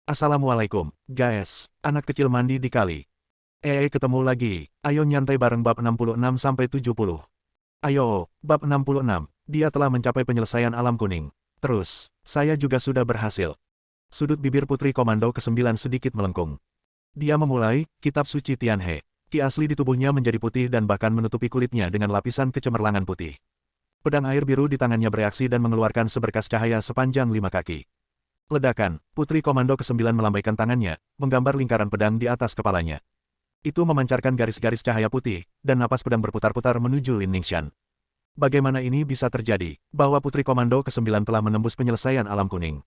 Assalamualaikum, guys. Anak kecil mandi di kali. Ketemu lagi. Ayo nyantai bareng bab 66-70. Ayo, bab 66. Dia telah mencapai penyelesaian alam kuning. Terus, saya juga sudah berhasil. Sudut bibir Putri Komando ke-9 sedikit melengkung. Dia memulai, kitab suci Tianhe. Ki asli di tubuhnya menjadi putih dan bahkan menutupi kulitnya dengan lapisan kecemerlangan putih. Pedang air biru di tangannya bereaksi dan mengeluarkan seberkas cahaya sepanjang 5 kaki. Ledakan, Putri Komando ke-9 melambaikan tangannya, menggambar lingkaran pedang di atas kepalanya. Itu memancarkan garis-garis cahaya putih, dan napas pedang berputar-putar menuju Lin Ningxian. Bagaimana ini bisa terjadi, bahwa Putri Komando ke-9 telah menembus penyelesaian alam kuning?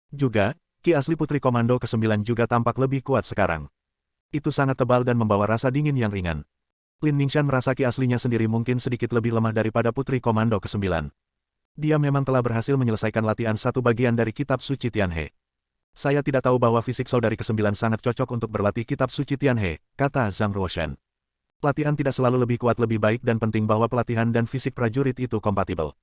Juga, ki asli Putri Komando ke-9 juga tampak lebih kuat sekarang. Itu sangat tebal dan membawa rasa dingin yang ringan. Lin Ningxian merasa ki aslinya sendiri mungkin sedikit lebih lemah daripada Putri Komando ke-9. Dia memang telah berhasil menyelesaikan latihan satu bagian dari kitab suci Tianhe. Saya tidak tahu bahwa fisik saudari ke-9 sangat cocok untuk berlatih kitab suci Tianhe, kata Zhang Ruoshan. Latihan tidak selalu lebih kuat lebih baik dan penting bahwa pelatihan dan fisik prajurit itu kompatibel.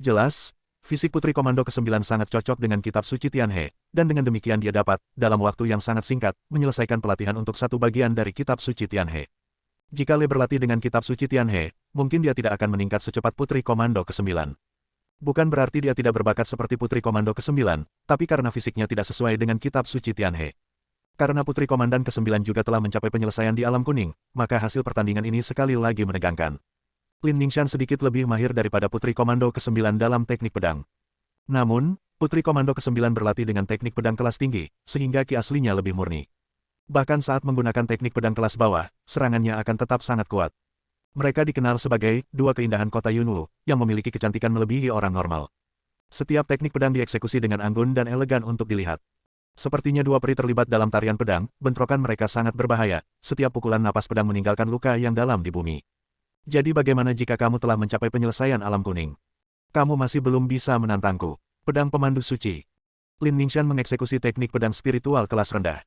Jelas, fisik Putri Komando ke-9 sangat cocok dengan kitab suci Tianhe, dan dengan demikian dia dapat, dalam waktu yang sangat singkat, menyelesaikan pelatihan untuk satu bagian dari kitab suci Tianhe. Jika Le berlatih dengan kitab suci Tianhe, mungkin dia tidak akan meningkat secepat Putri Komando ke-9. Bukan berarti dia tidak berbakat seperti Putri Komando ke-9, tapi karena fisiknya tidak sesuai dengan kitab suci Tianhe. Karena Putri Komandan ke-9 juga telah mencapai penyelesaian di alam kuning, maka hasil pertandingan ini sekali lagi menegangkan. Lin Ningxian sedikit lebih mahir daripada Putri Komando ke-9 dalam teknik pedang. Namun, Putri Komando ke-9 berlatih dengan teknik pedang kelas tinggi, sehingga ki aslinya lebih murni. Bahkan saat menggunakan teknik pedang kelas bawah, serangannya akan tetap sangat kuat. Mereka dikenal sebagai dua keindahan kota Yunwu, yang memiliki kecantikan melebihi orang normal. Setiap teknik pedang dieksekusi dengan anggun dan elegan untuk dilihat. Sepertinya dua peri terlibat dalam tarian pedang, bentrokan mereka sangat berbahaya, setiap pukulan napas pedang meninggalkan luka yang dalam di bumi. Jadi bagaimana jika kamu telah mencapai penyelesaian alam kuning? Kamu masih belum bisa menantangku. Pedang pemandu suci. Lin Ningxian mengeksekusi teknik pedang spiritual kelas rendah.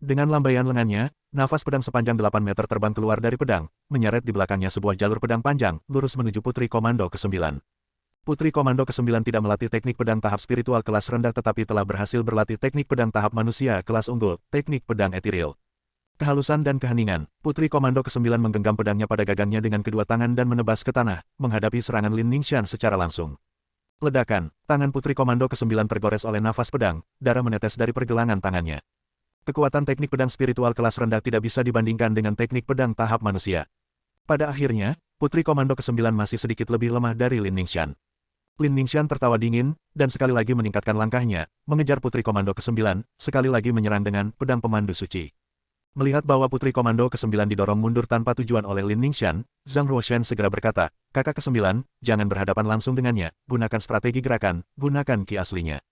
Dengan lambaian lengannya, nafas pedang sepanjang 8 meter terbang keluar dari pedang, menyeret di belakangnya sebuah jalur pedang panjang, lurus menuju Putri Komando ke-9. Putri Komando ke-9 tidak melatih teknik pedang tahap spiritual kelas rendah tetapi telah berhasil berlatih teknik pedang tahap manusia kelas unggul, teknik pedang etiril. Kehalusan dan keheningan, Putri Komando ke-9 menggenggam pedangnya pada gagangnya dengan kedua tangan dan menebas ke tanah, menghadapi serangan Lin Ningxian secara langsung. Ledakan, tangan Putri Komando ke-9 tergores oleh nafas pedang, darah menetes dari pergelangan tangannya. Kekuatan teknik pedang spiritual kelas rendah tidak bisa dibandingkan dengan teknik pedang tahap manusia. Pada akhirnya, Putri Komando ke-9 masih sedikit lebih lemah dari Lin Ningxian. Lin Ningxian tertawa dingin, dan sekali lagi meningkatkan langkahnya, mengejar Putri Komando ke-9, sekali lagi menyerang dengan pedang pemandu suci. Melihat bahwa Putri Komando ke-9 didorong mundur tanpa tujuan oleh Lin Ningxian, Zhang Ruoshan segera berkata, "Kakak ke-9, jangan berhadapan langsung dengannya, gunakan strategi gerakan, gunakan ki aslinya."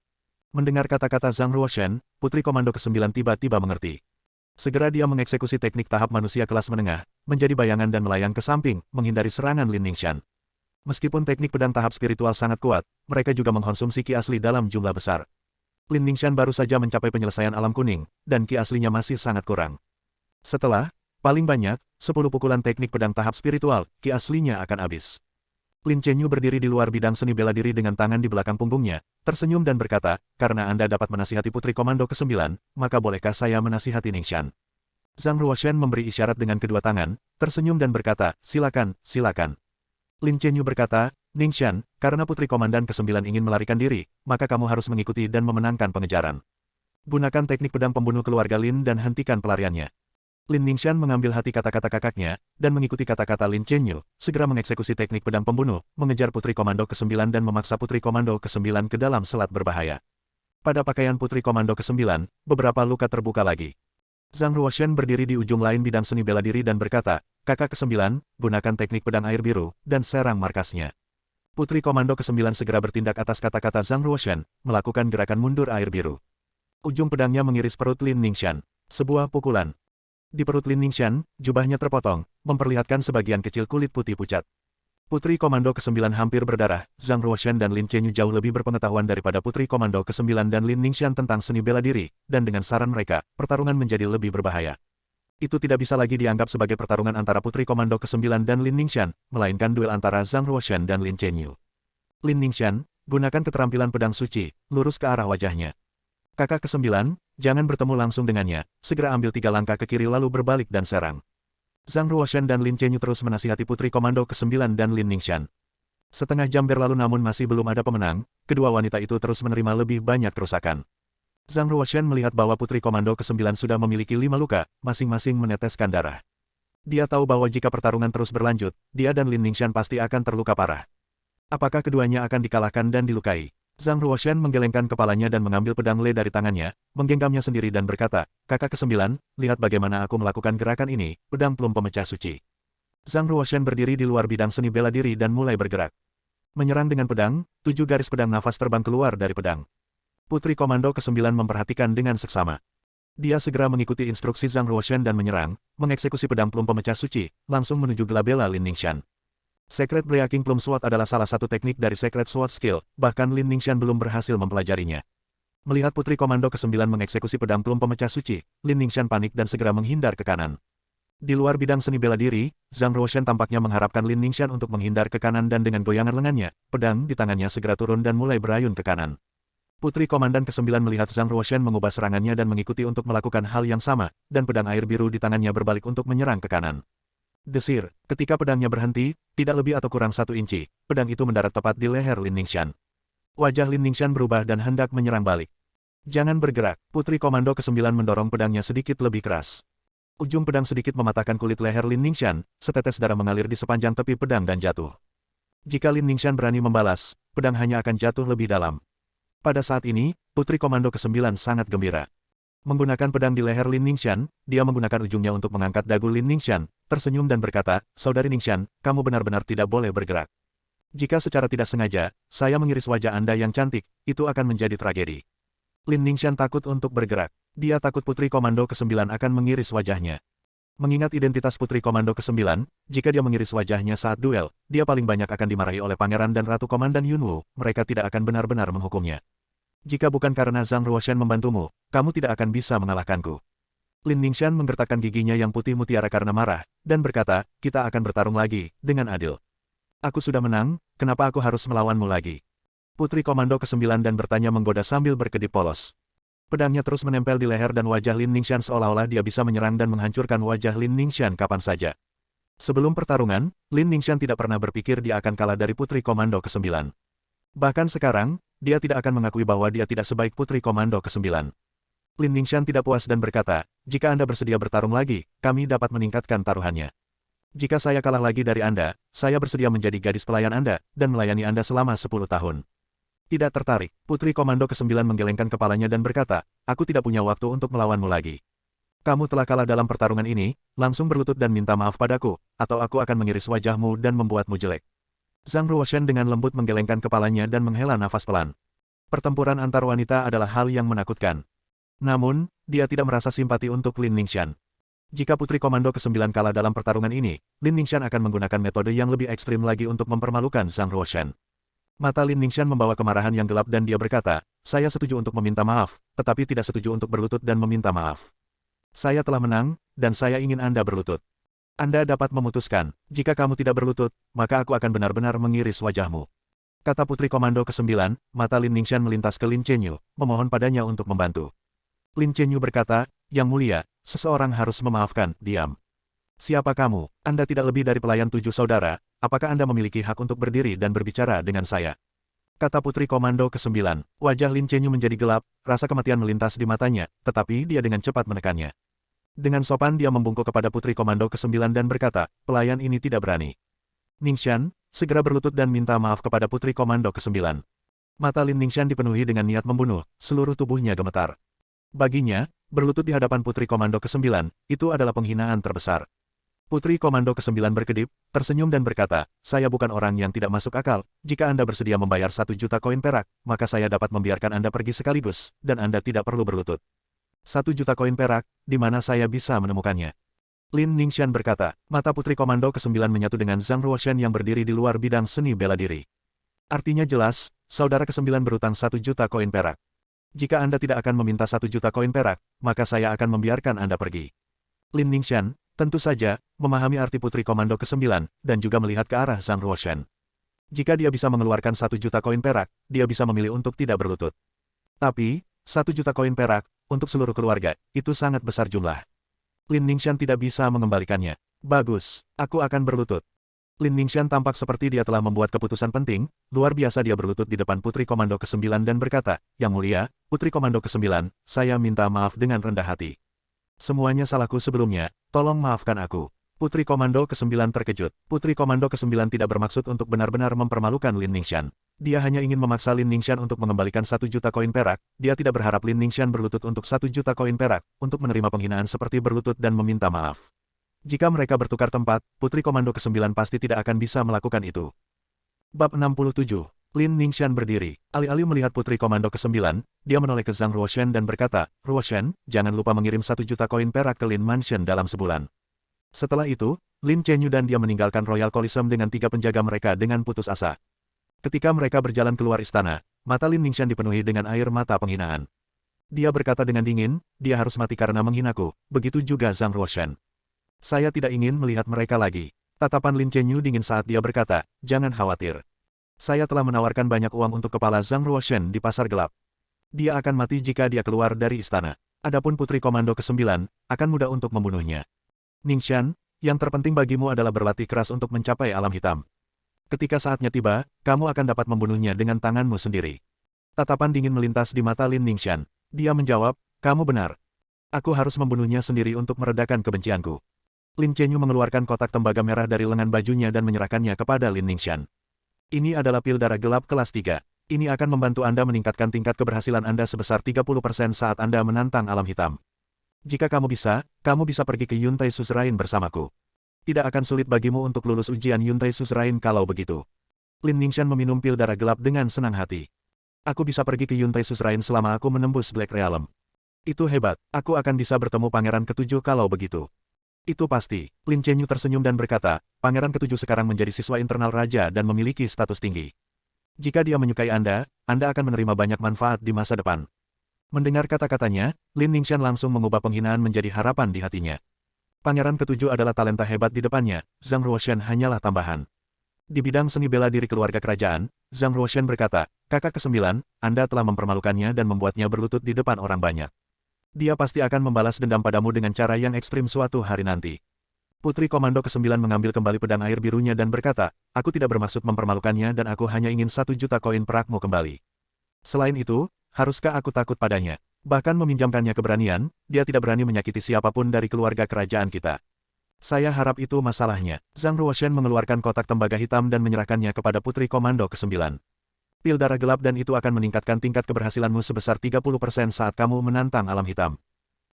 Mendengar kata-kata Zhang Ruoshan, Putri Komando ke-9 tiba-tiba mengerti. Segera dia mengeksekusi teknik tahap manusia kelas menengah, menjadi bayangan dan melayang ke samping, menghindari serangan Lin Ningxian. Meskipun teknik pedang tahap spiritual sangat kuat, mereka juga mengkonsumsi ki asli dalam jumlah besar. Lin Ningxian baru saja mencapai penyelesaian alam kuning, dan ki aslinya masih sangat kurang. Setelah, paling banyak, 10 pukulan teknik pedang tahap spiritual, ki aslinya akan habis. Lin Chenyu berdiri di luar bidang seni bela diri dengan tangan di belakang punggungnya, tersenyum dan berkata, "Karena Anda dapat menasihati Putri Komando ke-9, maka bolehkah saya menasihati Ningxian?" Zhang Ruoshan memberi isyarat dengan kedua tangan, tersenyum dan berkata, "Silakan, silakan." Lin Chenyu berkata, "Ningxian, karena Putri Komandan ke-9 ingin melarikan diri, maka kamu harus mengikuti dan memenangkan pengejaran. Gunakan teknik pedang pembunuh keluarga Lin dan hentikan pelariannya." Lin Ningxian mengambil hati kata-kata kakaknya, dan mengikuti kata-kata Lin Chenyu, segera mengeksekusi teknik pedang pembunuh, mengejar Putri Komando ke-9 dan memaksa Putri Komando ke-9 ke dalam selat berbahaya. Pada pakaian Putri Komando ke-9, beberapa luka terbuka lagi. Zhang Ruoshan berdiri di ujung lain bidang seni bela diri dan berkata, "Kakak ke-9, gunakan teknik pedang air biru, dan serang markasnya." Putri Komando ke-9 segera bertindak atas kata-kata Zhang Ruoshan, melakukan gerakan mundur air biru. Ujung pedangnya mengiris perut Lin Ningxian. Sebuah pukulan. Di perut Lin Ningxian, jubahnya terpotong, memperlihatkan sebagian kecil kulit putih pucat. Putri Komando ke-9 hampir berdarah, Zhang Ruoshan dan Lin Chenyu jauh lebih berpengetahuan daripada Putri Komando ke-9 dan Lin Ningxian tentang seni bela diri, dan dengan saran mereka, pertarungan menjadi lebih berbahaya. Itu tidak bisa lagi dianggap sebagai pertarungan antara Putri Komando ke-9 dan Lin Ningxian, melainkan duel antara Zhang Ruoshan dan Lin Chenyu. Lin Ningxian, gunakan keterampilan pedang suci, lurus ke arah wajahnya. Kakak ke-9, Jangan bertemu langsung dengannya, segera ambil 3 langkah ke kiri lalu berbalik dan serang. Zhang Ruoshan dan Lin Chenyu terus menasihati Putri Komando ke-9 dan Lin Ningxian. Setengah jam berlalu namun masih belum ada pemenang, kedua wanita itu terus menerima lebih banyak kerusakan. Zhang Ruoshan melihat bahwa Putri Komando ke-9 sudah memiliki 5 luka, masing-masing meneteskan darah. Dia tahu bahwa jika pertarungan terus berlanjut, dia dan Lin Ningxian pasti akan terluka parah. Apakah keduanya akan dikalahkan dan dilukai? Zhang Ruoshan menggelengkan kepalanya dan mengambil pedang Le dari tangannya, menggenggamnya sendiri dan berkata, "Kakak ke-9, lihat bagaimana aku melakukan gerakan ini, pedang plum pemecah suci." Zhang Ruoshan berdiri di luar bidang seni bela diri dan mulai bergerak. Menyerang dengan pedang, 7 garis pedang nafas terbang keluar dari pedang. Putri Komando ke-9 memperhatikan dengan seksama. Dia segera mengikuti instruksi Zhang Ruoshan dan menyerang, mengeksekusi pedang plum pemecah suci, langsung menuju gelabela Lin Ningxian. Secret Breaking Plum Sword adalah salah satu teknik dari Secret Sword Skill, bahkan Lin Ningxian belum berhasil mempelajarinya. Melihat Putri Komando ke-9 mengeksekusi pedang plum pemecah suci, Lin Ningxian panik dan segera menghindar ke kanan. Di luar bidang seni bela diri, Zhang Ruoshan tampaknya mengharapkan Lin Ningxian untuk menghindar ke kanan dan dengan goyangan lengannya, pedang di tangannya segera turun dan mulai berayun ke kanan. Putri Komandan ke-9 melihat Zhang Ruoshan mengubah serangannya dan mengikuti untuk melakukan hal yang sama, dan pedang air biru di tangannya berbalik untuk menyerang ke kanan. Desir, ketika pedangnya berhenti, tidak lebih atau kurang 1 inci, pedang itu mendarat tepat di leher Lin Ningxian. Wajah Lin Ningxian berubah dan hendak menyerang balik. Jangan bergerak, Putri Komando ke-9 mendorong pedangnya sedikit lebih keras. Ujung pedang sedikit mematahkan kulit leher Lin Ningxian, setetes darah mengalir di sepanjang tepi pedang dan jatuh. Jika Lin Ningxian berani membalas, pedang hanya akan jatuh lebih dalam. Pada saat ini, Putri Komando ke-9 sangat gembira. Menggunakan pedang di leher Lin Ningxian, dia menggunakan ujungnya untuk mengangkat dagu Lin Ningxian, tersenyum dan berkata, "Saudari Ningxian, kamu benar-benar tidak boleh bergerak. Jika secara tidak sengaja, saya mengiris wajah Anda yang cantik, itu akan menjadi tragedi." Lin Ningxian takut untuk bergerak. Dia takut Putri Komando ke-9 akan mengiris wajahnya. Mengingat identitas Putri Komando ke-9, jika dia mengiris wajahnya saat duel, dia paling banyak akan dimarahi oleh Pangeran dan Ratu Komandan Yunwu, mereka tidak akan benar-benar menghukumnya. Jika bukan karena Zhang Ruoshan membantumu, kamu tidak akan bisa mengalahkanku. Lin Ningxian menggertakkan giginya yang putih mutiara karena marah, dan berkata, "Kita akan bertarung lagi, dengan adil. Aku sudah menang, kenapa aku harus melawanmu lagi?" Putri Komando ke-9 dan bertanya menggoda sambil berkedip polos. Pedangnya terus menempel di leher dan wajah Lin Ningxian seolah-olah dia bisa menyerang dan menghancurkan wajah Lin Ningxian kapan saja. Sebelum pertarungan, Lin Ningxian tidak pernah berpikir dia akan kalah dari Putri Komando ke-9. Bahkan sekarang, dia tidak akan mengakui bahwa dia tidak sebaik Putri Komando ke-9. Lin Ningxian tidak puas dan berkata, "Jika Anda bersedia bertarung lagi, kami dapat meningkatkan taruhannya. Jika saya kalah lagi dari Anda, saya bersedia menjadi gadis pelayan Anda, dan melayani Anda selama 10 tahun. Tidak tertarik, Putri Komando ke-9 menggelengkan kepalanya dan berkata, "Aku tidak punya waktu untuk melawanmu lagi. Kamu telah kalah dalam pertarungan ini, langsung berlutut dan minta maaf padaku, atau aku akan mengiris wajahmu dan membuatmu jelek." Zhang Ruoshan dengan lembut menggelengkan kepalanya dan menghela nafas pelan. Pertempuran antar wanita adalah hal yang menakutkan. Namun, dia tidak merasa simpati untuk Lin Ningxian. Jika Putri Komando ke-9 kalah dalam pertarungan ini, Lin Ningxian akan menggunakan metode yang lebih ekstrim lagi untuk mempermalukan Zhang Ruoshan. Mata Lin Ningxian membawa kemarahan yang gelap dan dia berkata, "Saya setuju untuk meminta maaf, tetapi tidak setuju untuk berlutut dan meminta maaf. Saya telah menang, dan saya ingin Anda berlutut. Anda dapat memutuskan, jika kamu tidak berlutut, maka aku akan benar-benar mengiris wajahmu." Kata Putri Komando ke-9, mata Lin Ningxian melintas ke Lin Chenyu, memohon padanya untuk membantu. Lin Chenyu berkata, "Yang mulia, seseorang harus memaafkan, diam. Siapa kamu? Anda tidak lebih dari pelayan 7 saudara, apakah Anda memiliki hak untuk berdiri dan berbicara dengan saya?" Kata Putri Komando ke-9, wajah Lin Chenyu menjadi gelap, rasa kematian melintas di matanya, tetapi dia dengan cepat menekannya. Dengan sopan dia membungkuk kepada Putri Komando ke-9 dan berkata, "Pelayan ini tidak berani." Ningxian, segera berlutut dan minta maaf kepada Putri Komando ke-9. Mata Lin Ningxian dipenuhi dengan niat membunuh, seluruh tubuhnya gemetar. Baginya, berlutut di hadapan Putri Komando ke-9, itu adalah penghinaan terbesar. Putri Komando ke-9 berkedip, tersenyum dan berkata, "Saya bukan orang yang tidak masuk akal, jika Anda bersedia membayar 1 juta koin perak, maka saya dapat membiarkan Anda pergi sekaligus, dan Anda tidak perlu berlutut." 1 juta koin perak, di mana saya bisa menemukannya? Lin Ningxian berkata, mata Putri Komando ke-9 menyatu dengan Zhang Ruoshan yang berdiri di luar bidang seni bela diri. Artinya jelas, saudara ke-9 berutang 1 juta koin perak. Jika Anda tidak akan meminta 1 juta koin perak, maka saya akan membiarkan Anda pergi. Lin Ningxian, tentu saja, memahami arti Putri Komando ke-9, dan juga melihat ke arah Zhang Ruoshan. Jika dia bisa mengeluarkan 1 juta koin perak, dia bisa memilih untuk tidak berlutut. Tapi, 1 juta koin perak, untuk seluruh keluarga, itu sangat besar jumlah. Lin Ningxian tidak bisa mengembalikannya. Bagus, aku akan berlutut. Lin Ningxian tampak seperti dia telah membuat keputusan penting, luar biasa dia berlutut di depan Putri Komando ke-9 dan berkata, Yang mulia, Putri Komando ke-9, saya minta maaf dengan rendah hati. Semuanya salahku sebelumnya, tolong maafkan aku. Putri Komando ke-9 terkejut. Putri Komando ke-9 tidak bermaksud untuk benar-benar mempermalukan Lin Ningxian. Dia hanya ingin memaksa Lin Ningxian untuk mengembalikan 1 juta koin perak, dia tidak berharap Lin Ningxian berlutut untuk 1 juta koin perak, untuk menerima penghinaan seperti berlutut dan meminta maaf. Jika mereka bertukar tempat, Putri Komando ke-9 pasti tidak akan bisa melakukan itu. Bab 67. Lin Ningxian berdiri. Alih-alih melihat Putri Komando ke-9, dia menoleh ke Zhang Ruoshen dan berkata, Ruoshen, jangan lupa mengirim 1 juta koin perak ke Lin Mansion dalam sebulan. Setelah itu, Lin Chenyu dan dia meninggalkan Royal Coliseum dengan 3 penjaga mereka dengan putus asa. Ketika mereka berjalan keluar istana, mata Lin Ningxian dipenuhi dengan air mata penghinaan. Dia berkata dengan dingin, dia harus mati karena menghinaku, begitu juga Zhang Ruoshen. Saya tidak ingin melihat mereka lagi. Tatapan Lin Chenyu dingin saat dia berkata, jangan khawatir. Saya telah menawarkan banyak uang untuk kepala Zhang Ruoshen di pasar gelap. Dia akan mati jika dia keluar dari istana. Adapun Putri Komando ke-9, akan mudah untuk membunuhnya. Ningxian, yang terpenting bagimu adalah berlatih keras untuk mencapai alam hitam. Ketika saatnya tiba, kamu akan dapat membunuhnya dengan tanganmu sendiri. Tatapan dingin melintas di mata Lin Ningxian. Dia menjawab, kamu benar. Aku harus membunuhnya sendiri untuk meredakan kebencianku. Lin Chenyu mengeluarkan kotak tembaga merah dari lengan bajunya dan menyerahkannya kepada Lin Ningxian. Ini adalah pil darah gelap kelas 3. Ini akan membantu Anda meningkatkan tingkat keberhasilan Anda sebesar 30% saat Anda menantang alam hitam. Jika kamu bisa pergi ke Yuntai Suzerain bersamaku. Tidak akan sulit bagimu untuk lulus ujian Yuntai Suzerain kalau begitu. Lin Ningxian meminum pil darah gelap dengan senang hati. Aku bisa pergi ke Yuntai Suzerain selama aku menembus Black Realm. Itu hebat, aku akan bisa bertemu Pangeran ke-7 kalau begitu. Itu pasti. Lin Chenyu tersenyum dan berkata, Pangeran ke-7 sekarang menjadi siswa internal raja dan memiliki status tinggi. Jika dia menyukai Anda akan menerima banyak manfaat di masa depan. Mendengar kata-katanya, Lin Ningxian langsung mengubah penghinaan menjadi harapan di hatinya. Pangeran ke-7 adalah talenta hebat di depannya, Zhang Ruoshen hanyalah tambahan. Di bidang seni bela diri keluarga kerajaan, Zhang Ruoshen berkata, kakak ke-9, Anda telah mempermalukannya dan membuatnya berlutut di depan orang banyak. Dia pasti akan membalas dendam padamu dengan cara yang ekstrim suatu hari nanti. Putri Komando ke-9 mengambil kembali pedang air birunya dan berkata, aku tidak bermaksud mempermalukannya dan aku hanya ingin 1 juta koin perakmu kembali. Selain itu, haruskah aku takut padanya? Bahkan meminjamkannya keberanian, dia tidak berani menyakiti siapapun dari keluarga kerajaan kita. Saya harap itu masalahnya. Zhang Ruoshen mengeluarkan kotak tembaga hitam dan menyerahkannya kepada Putri Komando ke-9. Pil darah gelap dan itu akan meningkatkan tingkat keberhasilanmu sebesar 30% saat kamu menantang alam hitam.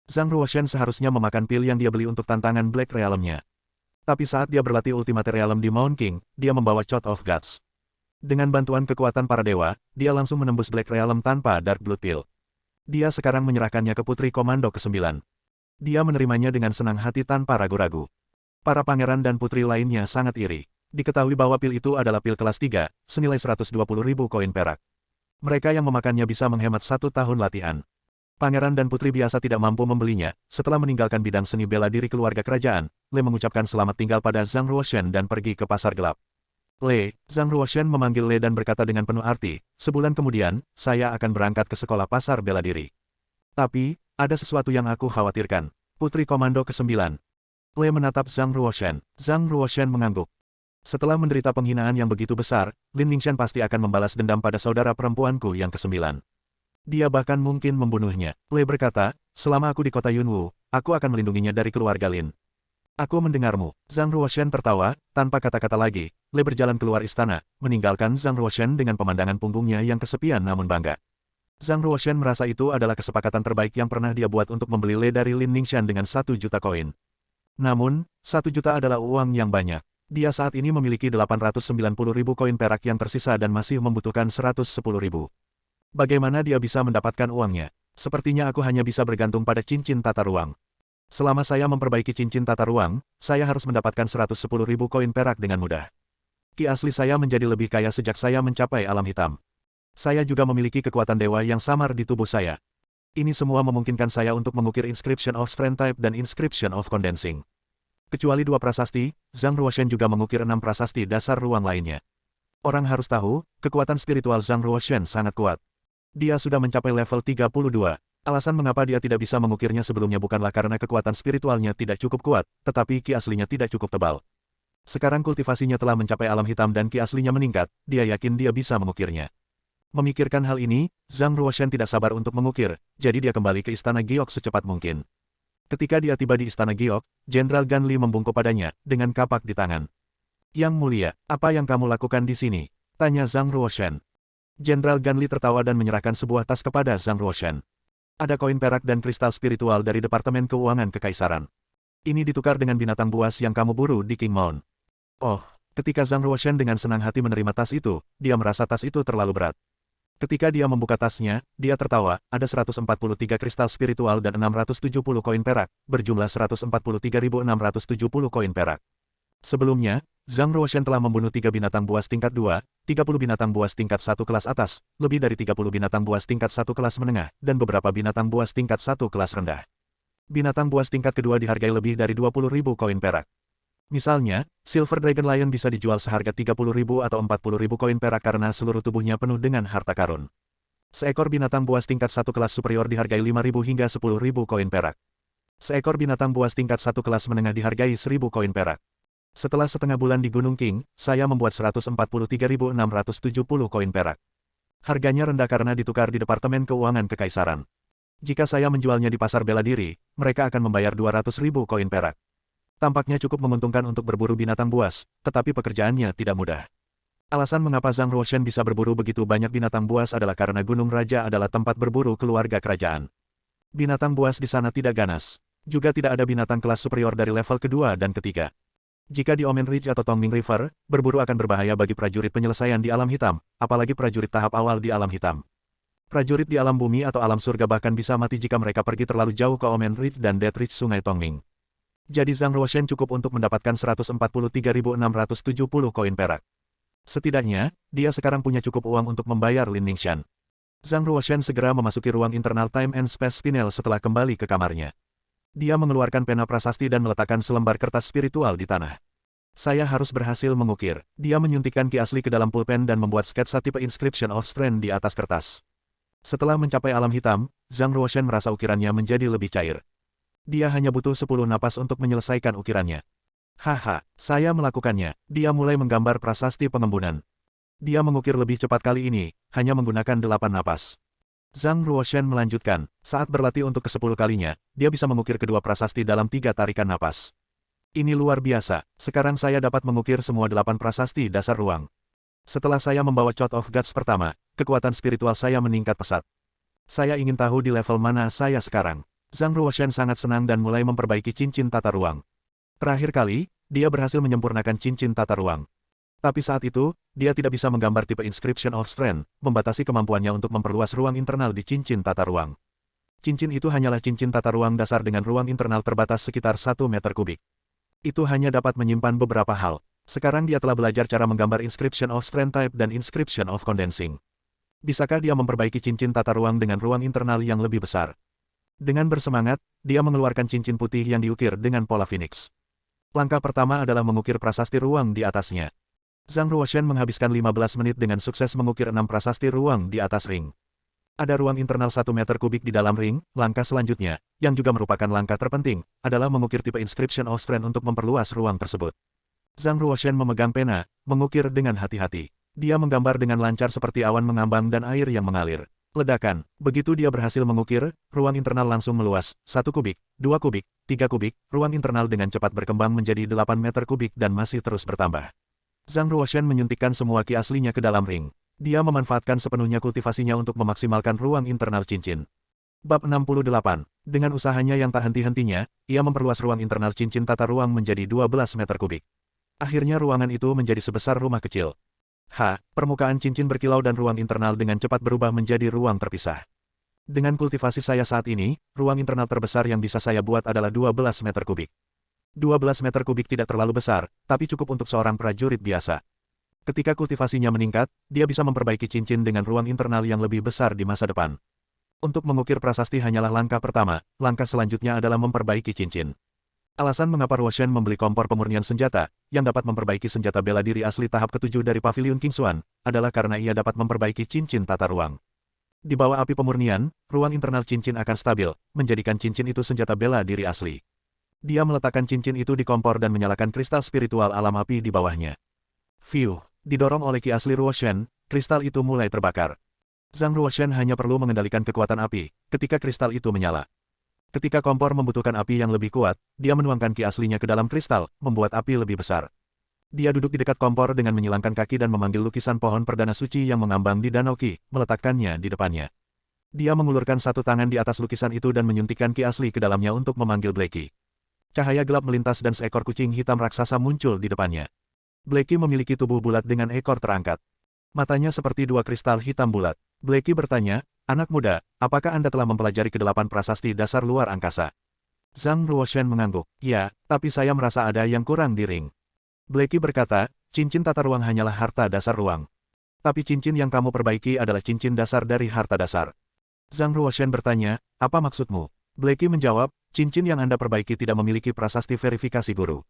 Zhang Ruoshen seharusnya memakan pil yang dia beli untuk tantangan Black Realm-nya. Tapi saat dia berlatih Ultimate Realm di Mount King, dia membawa Chot of Gods. Dengan bantuan kekuatan para dewa, dia langsung menembus Black Realm tanpa Dark Blood Pill. Dia sekarang menyerahkannya ke Putri Komando ke-9. Dia menerimanya dengan senang hati tanpa ragu-ragu. Para pangeran dan putri lainnya sangat iri. Diketahui bahwa pil itu adalah pil kelas 3, senilai 120.000 koin perak. Mereka yang memakannya bisa menghemat 1 tahun latihan. Pangeran dan putri biasa tidak mampu membelinya. Setelah meninggalkan bidang seni bela diri keluarga kerajaan, Le mengucapkan selamat tinggal pada Zhang Ruoshen dan pergi ke pasar gelap. Zhang Ruoshen memanggil Le dan berkata dengan penuh arti, sebulan kemudian, saya akan berangkat ke sekolah pasar bela diri. Tapi, ada sesuatu yang aku khawatirkan. Putri Komando ke-9. Le menatap Zhang Ruoshen. Zhang Ruoshen mengangguk. Setelah menderita penghinaan yang begitu besar, Lin Ningxian pasti akan membalas dendam pada saudara perempuanku yang ke-9. Dia bahkan mungkin membunuhnya. Le berkata, selama aku di kota Yunwu, aku akan melindunginya dari keluarga Lin. Aku mendengarmu. Zhang Ruoshen tertawa, tanpa kata-kata lagi. Le berjalan keluar istana, meninggalkan Zhang Ruoshen dengan pemandangan punggungnya yang kesepian namun bangga. Zhang Ruoshen merasa itu adalah kesepakatan terbaik yang pernah dia buat untuk membeli Le dari Lin Ningxian dengan 1 juta koin. Namun, 1 juta adalah uang yang banyak. Dia saat ini memiliki 890.000 koin perak yang tersisa dan masih membutuhkan 110.000. Bagaimana dia bisa mendapatkan uangnya? Sepertinya aku hanya bisa bergantung pada cincin tata ruang. Selama saya memperbaiki cincin tata ruang, saya harus mendapatkan 110.000 koin perak dengan mudah. Ki asli saya menjadi lebih kaya sejak saya mencapai alam hitam. Saya juga memiliki kekuatan dewa yang samar di tubuh saya. Ini semua memungkinkan saya untuk mengukir Inscription of Strength Type dan Inscription of Condensing. Kecuali 2 prasasti, Zhang Ruoshen juga mengukir 6 prasasti dasar ruang lainnya. Orang harus tahu, kekuatan spiritual Zhang Ruoshen sangat kuat. Dia sudah mencapai level 32. Alasan mengapa dia tidak bisa mengukirnya sebelumnya bukanlah karena kekuatan spiritualnya tidak cukup kuat, tetapi ki aslinya tidak cukup tebal. Sekarang kultivasinya telah mencapai alam hitam dan ki aslinya meningkat, dia yakin dia bisa mengukirnya. Memikirkan hal ini, Zhang Ruoshan tidak sabar untuk mengukir, jadi dia kembali ke Istana Giok secepat mungkin. Ketika dia tiba di Istana Giok, Jenderal Gan Li membungkuk padanya, dengan kapak di tangan. Yang mulia, apa yang kamu lakukan di sini? Tanya Zhang Ruoshan. Jenderal Gan Li tertawa dan menyerahkan sebuah tas kepada Zhang Ruoshan. Ada koin perak dan kristal spiritual dari Departemen Keuangan Kekaisaran. Ini ditukar dengan binatang buas yang kamu buru di King Mount. Oh, ketika Zhang Ruoshan dengan senang hati menerima tas itu, dia merasa tas itu terlalu berat. Ketika dia membuka tasnya, dia tertawa, ada 143 kristal spiritual dan 670 koin perak, berjumlah 143.670 koin perak. Sebelumnya, Zhang Ruoshan telah membunuh 3 binatang buas tingkat 2, 30 binatang buas tingkat 1 kelas atas, lebih dari 30 binatang buas tingkat 1 kelas menengah, dan beberapa binatang buas tingkat 1 kelas rendah. Binatang buas tingkat kedua dihargai lebih dari 20.000 koin perak. Misalnya, Silver Dragon Lion bisa dijual seharga 30.000 atau 40.000 koin perak karena seluruh tubuhnya penuh dengan harta karun. Seekor binatang buas tingkat 1 kelas superior dihargai 5.000 hingga 10.000 koin perak. Seekor binatang buas tingkat 1 kelas menengah dihargai 1.000 koin perak. Setelah setengah bulan di Gunung King, saya membuat 143.670 koin perak. Harganya rendah karena ditukar di Departemen Keuangan Kekaisaran. Jika saya menjualnya di pasar bela diri, mereka akan membayar 200.000 koin perak. Tampaknya cukup menguntungkan untuk berburu binatang buas, tetapi pekerjaannya tidak mudah. Alasan mengapa Zhang Ruoshan bisa berburu begitu banyak binatang buas adalah karena Gunung Raja adalah tempat berburu keluarga kerajaan. Binatang buas di sana tidak ganas. Juga tidak ada binatang kelas superior dari level kedua dan ketiga. Jika di Omen Ridge atau Tongming River, berburu akan berbahaya bagi prajurit penyelesaian di alam hitam, apalagi prajurit tahap awal di alam hitam. Prajurit di alam bumi atau alam surga bahkan bisa mati jika mereka pergi terlalu jauh ke Omen Ridge dan Death Ridge Sungai Tongming. Jadi Zhang Ruoshan cukup untuk mendapatkan 143.670 koin perak. Setidaknya, dia sekarang punya cukup uang untuk membayar Lin Ningshan. Zhang Ruoshan segera memasuki ruang internal Time and Space Spinel setelah kembali ke kamarnya. Dia mengeluarkan pena prasasti dan meletakkan selembar kertas spiritual di tanah. Saya harus berhasil mengukir. Dia menyuntikkan ki asli ke dalam pulpen dan membuat sketsa tipe Inscription of Strength di atas kertas. Setelah mencapai alam hitam, Zhang Ruoshan merasa ukirannya menjadi lebih cair. Dia hanya butuh 10 napas untuk menyelesaikan ukirannya. Haha, saya melakukannya. Dia mulai menggambar prasasti pengembunan. Dia mengukir lebih cepat kali ini, hanya menggunakan 8 napas. Zhang Ruoshan melanjutkan, saat berlatih untuk ke-10 kalinya, dia bisa mengukir kedua prasasti dalam 3 tarikan napas. Ini luar biasa, sekarang saya dapat mengukir semua 8 prasasti dasar ruang. Setelah saya membawa Chot of Gods pertama, kekuatan spiritual saya meningkat pesat. Saya ingin tahu di level mana saya sekarang. Zhang Ruoshan sangat senang dan mulai memperbaiki cincin tata ruang. Terakhir kali, dia berhasil menyempurnakan cincin tata ruang. Tapi saat itu, dia tidak bisa menggambar tipe Inscription of Strength, membatasi kemampuannya untuk memperluas ruang internal di cincin tata ruang. Cincin itu hanyalah cincin tata ruang dasar dengan ruang internal terbatas sekitar 1 meter kubik. Itu hanya dapat menyimpan beberapa hal. Sekarang dia telah belajar cara menggambar Inscription of Strength Type dan Inscription of Condensing. Bisakah dia memperbaiki cincin tata ruang dengan ruang internal yang lebih besar? Dengan bersemangat, dia mengeluarkan cincin putih yang diukir dengan pola Phoenix. Langkah pertama adalah mengukir prasasti ruang di atasnya. Zhang Ruoshan menghabiskan 15 menit dengan sukses mengukir 6 prasasti ruang di atas ring. Ada ruang internal 1 meter kubik di dalam ring. Langkah selanjutnya, yang juga merupakan langkah terpenting, adalah mengukir tipe Inscription of Strength untuk memperluas ruang tersebut. Zhang Ruoshan memegang pena, mengukir dengan hati-hati. Dia menggambar dengan lancar seperti awan mengambang dan air yang mengalir. Ledakan, begitu dia berhasil mengukir, ruang internal langsung meluas, 1 kubik, 2 kubik, 3 kubik, ruang internal dengan cepat berkembang menjadi 8 meter kubik dan masih terus bertambah. Zhang Ruoshan menyuntikkan semua ki aslinya ke dalam ring. Dia memanfaatkan sepenuhnya kultivasinya untuk memaksimalkan ruang internal cincin. Bab 68. Dengan usahanya yang tak henti-hentinya, ia memperluas ruang internal cincin tata ruang menjadi 12 meter kubik. Akhirnya ruangan itu menjadi sebesar rumah kecil. Permukaan cincin berkilau dan ruang internal dengan cepat berubah menjadi ruang terpisah. Dengan kultivasi saya saat ini, ruang internal terbesar yang bisa saya buat adalah 12 meter kubik. 12 meter kubik tidak terlalu besar, tapi cukup untuk seorang prajurit biasa. Ketika kultivasinya meningkat, dia bisa memperbaiki cincin dengan ruang internal yang lebih besar di masa depan. Untuk mengukir prasasti hanyalah langkah pertama, langkah selanjutnya adalah memperbaiki cincin. Alasan mengapa Ruoshan membeli kompor pemurnian senjata, yang dapat memperbaiki senjata bela diri asli tahap ke-7 dari Paviliun King Xuan, adalah karena ia dapat memperbaiki cincin tata ruang. Di bawah api pemurnian, ruang internal cincin akan stabil, menjadikan cincin itu senjata bela diri asli. Dia meletakkan cincin itu di kompor dan menyalakan kristal spiritual alam api di bawahnya. Fiuh, didorong oleh ki asli Ruoshen, kristal itu mulai terbakar. Zhang Ruoshen hanya perlu mengendalikan kekuatan api, ketika kristal itu menyala. Ketika kompor membutuhkan api yang lebih kuat, dia menuangkan ki aslinya ke dalam kristal, membuat api lebih besar. Dia duduk di dekat kompor dengan menyilangkan kaki dan memanggil lukisan pohon perdana suci yang mengambang di danau ki, meletakkannya di depannya. Dia mengulurkan satu tangan di atas lukisan itu dan menyuntikkan ki asli ke dalamnya untuk memanggil Blackie. Cahaya gelap melintas dan seekor kucing hitam raksasa muncul di depannya. Blackie memiliki tubuh bulat dengan ekor terangkat. Matanya seperti dua kristal hitam bulat. Blackie bertanya, "Anak muda, apakah Anda telah mempelajari kedelapan prasasti dasar luar angkasa?" Zhang Ruoshen mengangguk. "Ya, tapi saya merasa ada yang kurang di ring." Blackie berkata, "Cincin tata ruang hanyalah harta dasar ruang. Tapi cincin yang kamu perbaiki adalah cincin dasar dari harta dasar." Zhang Ruoshen bertanya, "Apa maksudmu?" Blackie menjawab, "Cincin yang Anda perbaiki tidak memiliki prasasti verifikasi guru.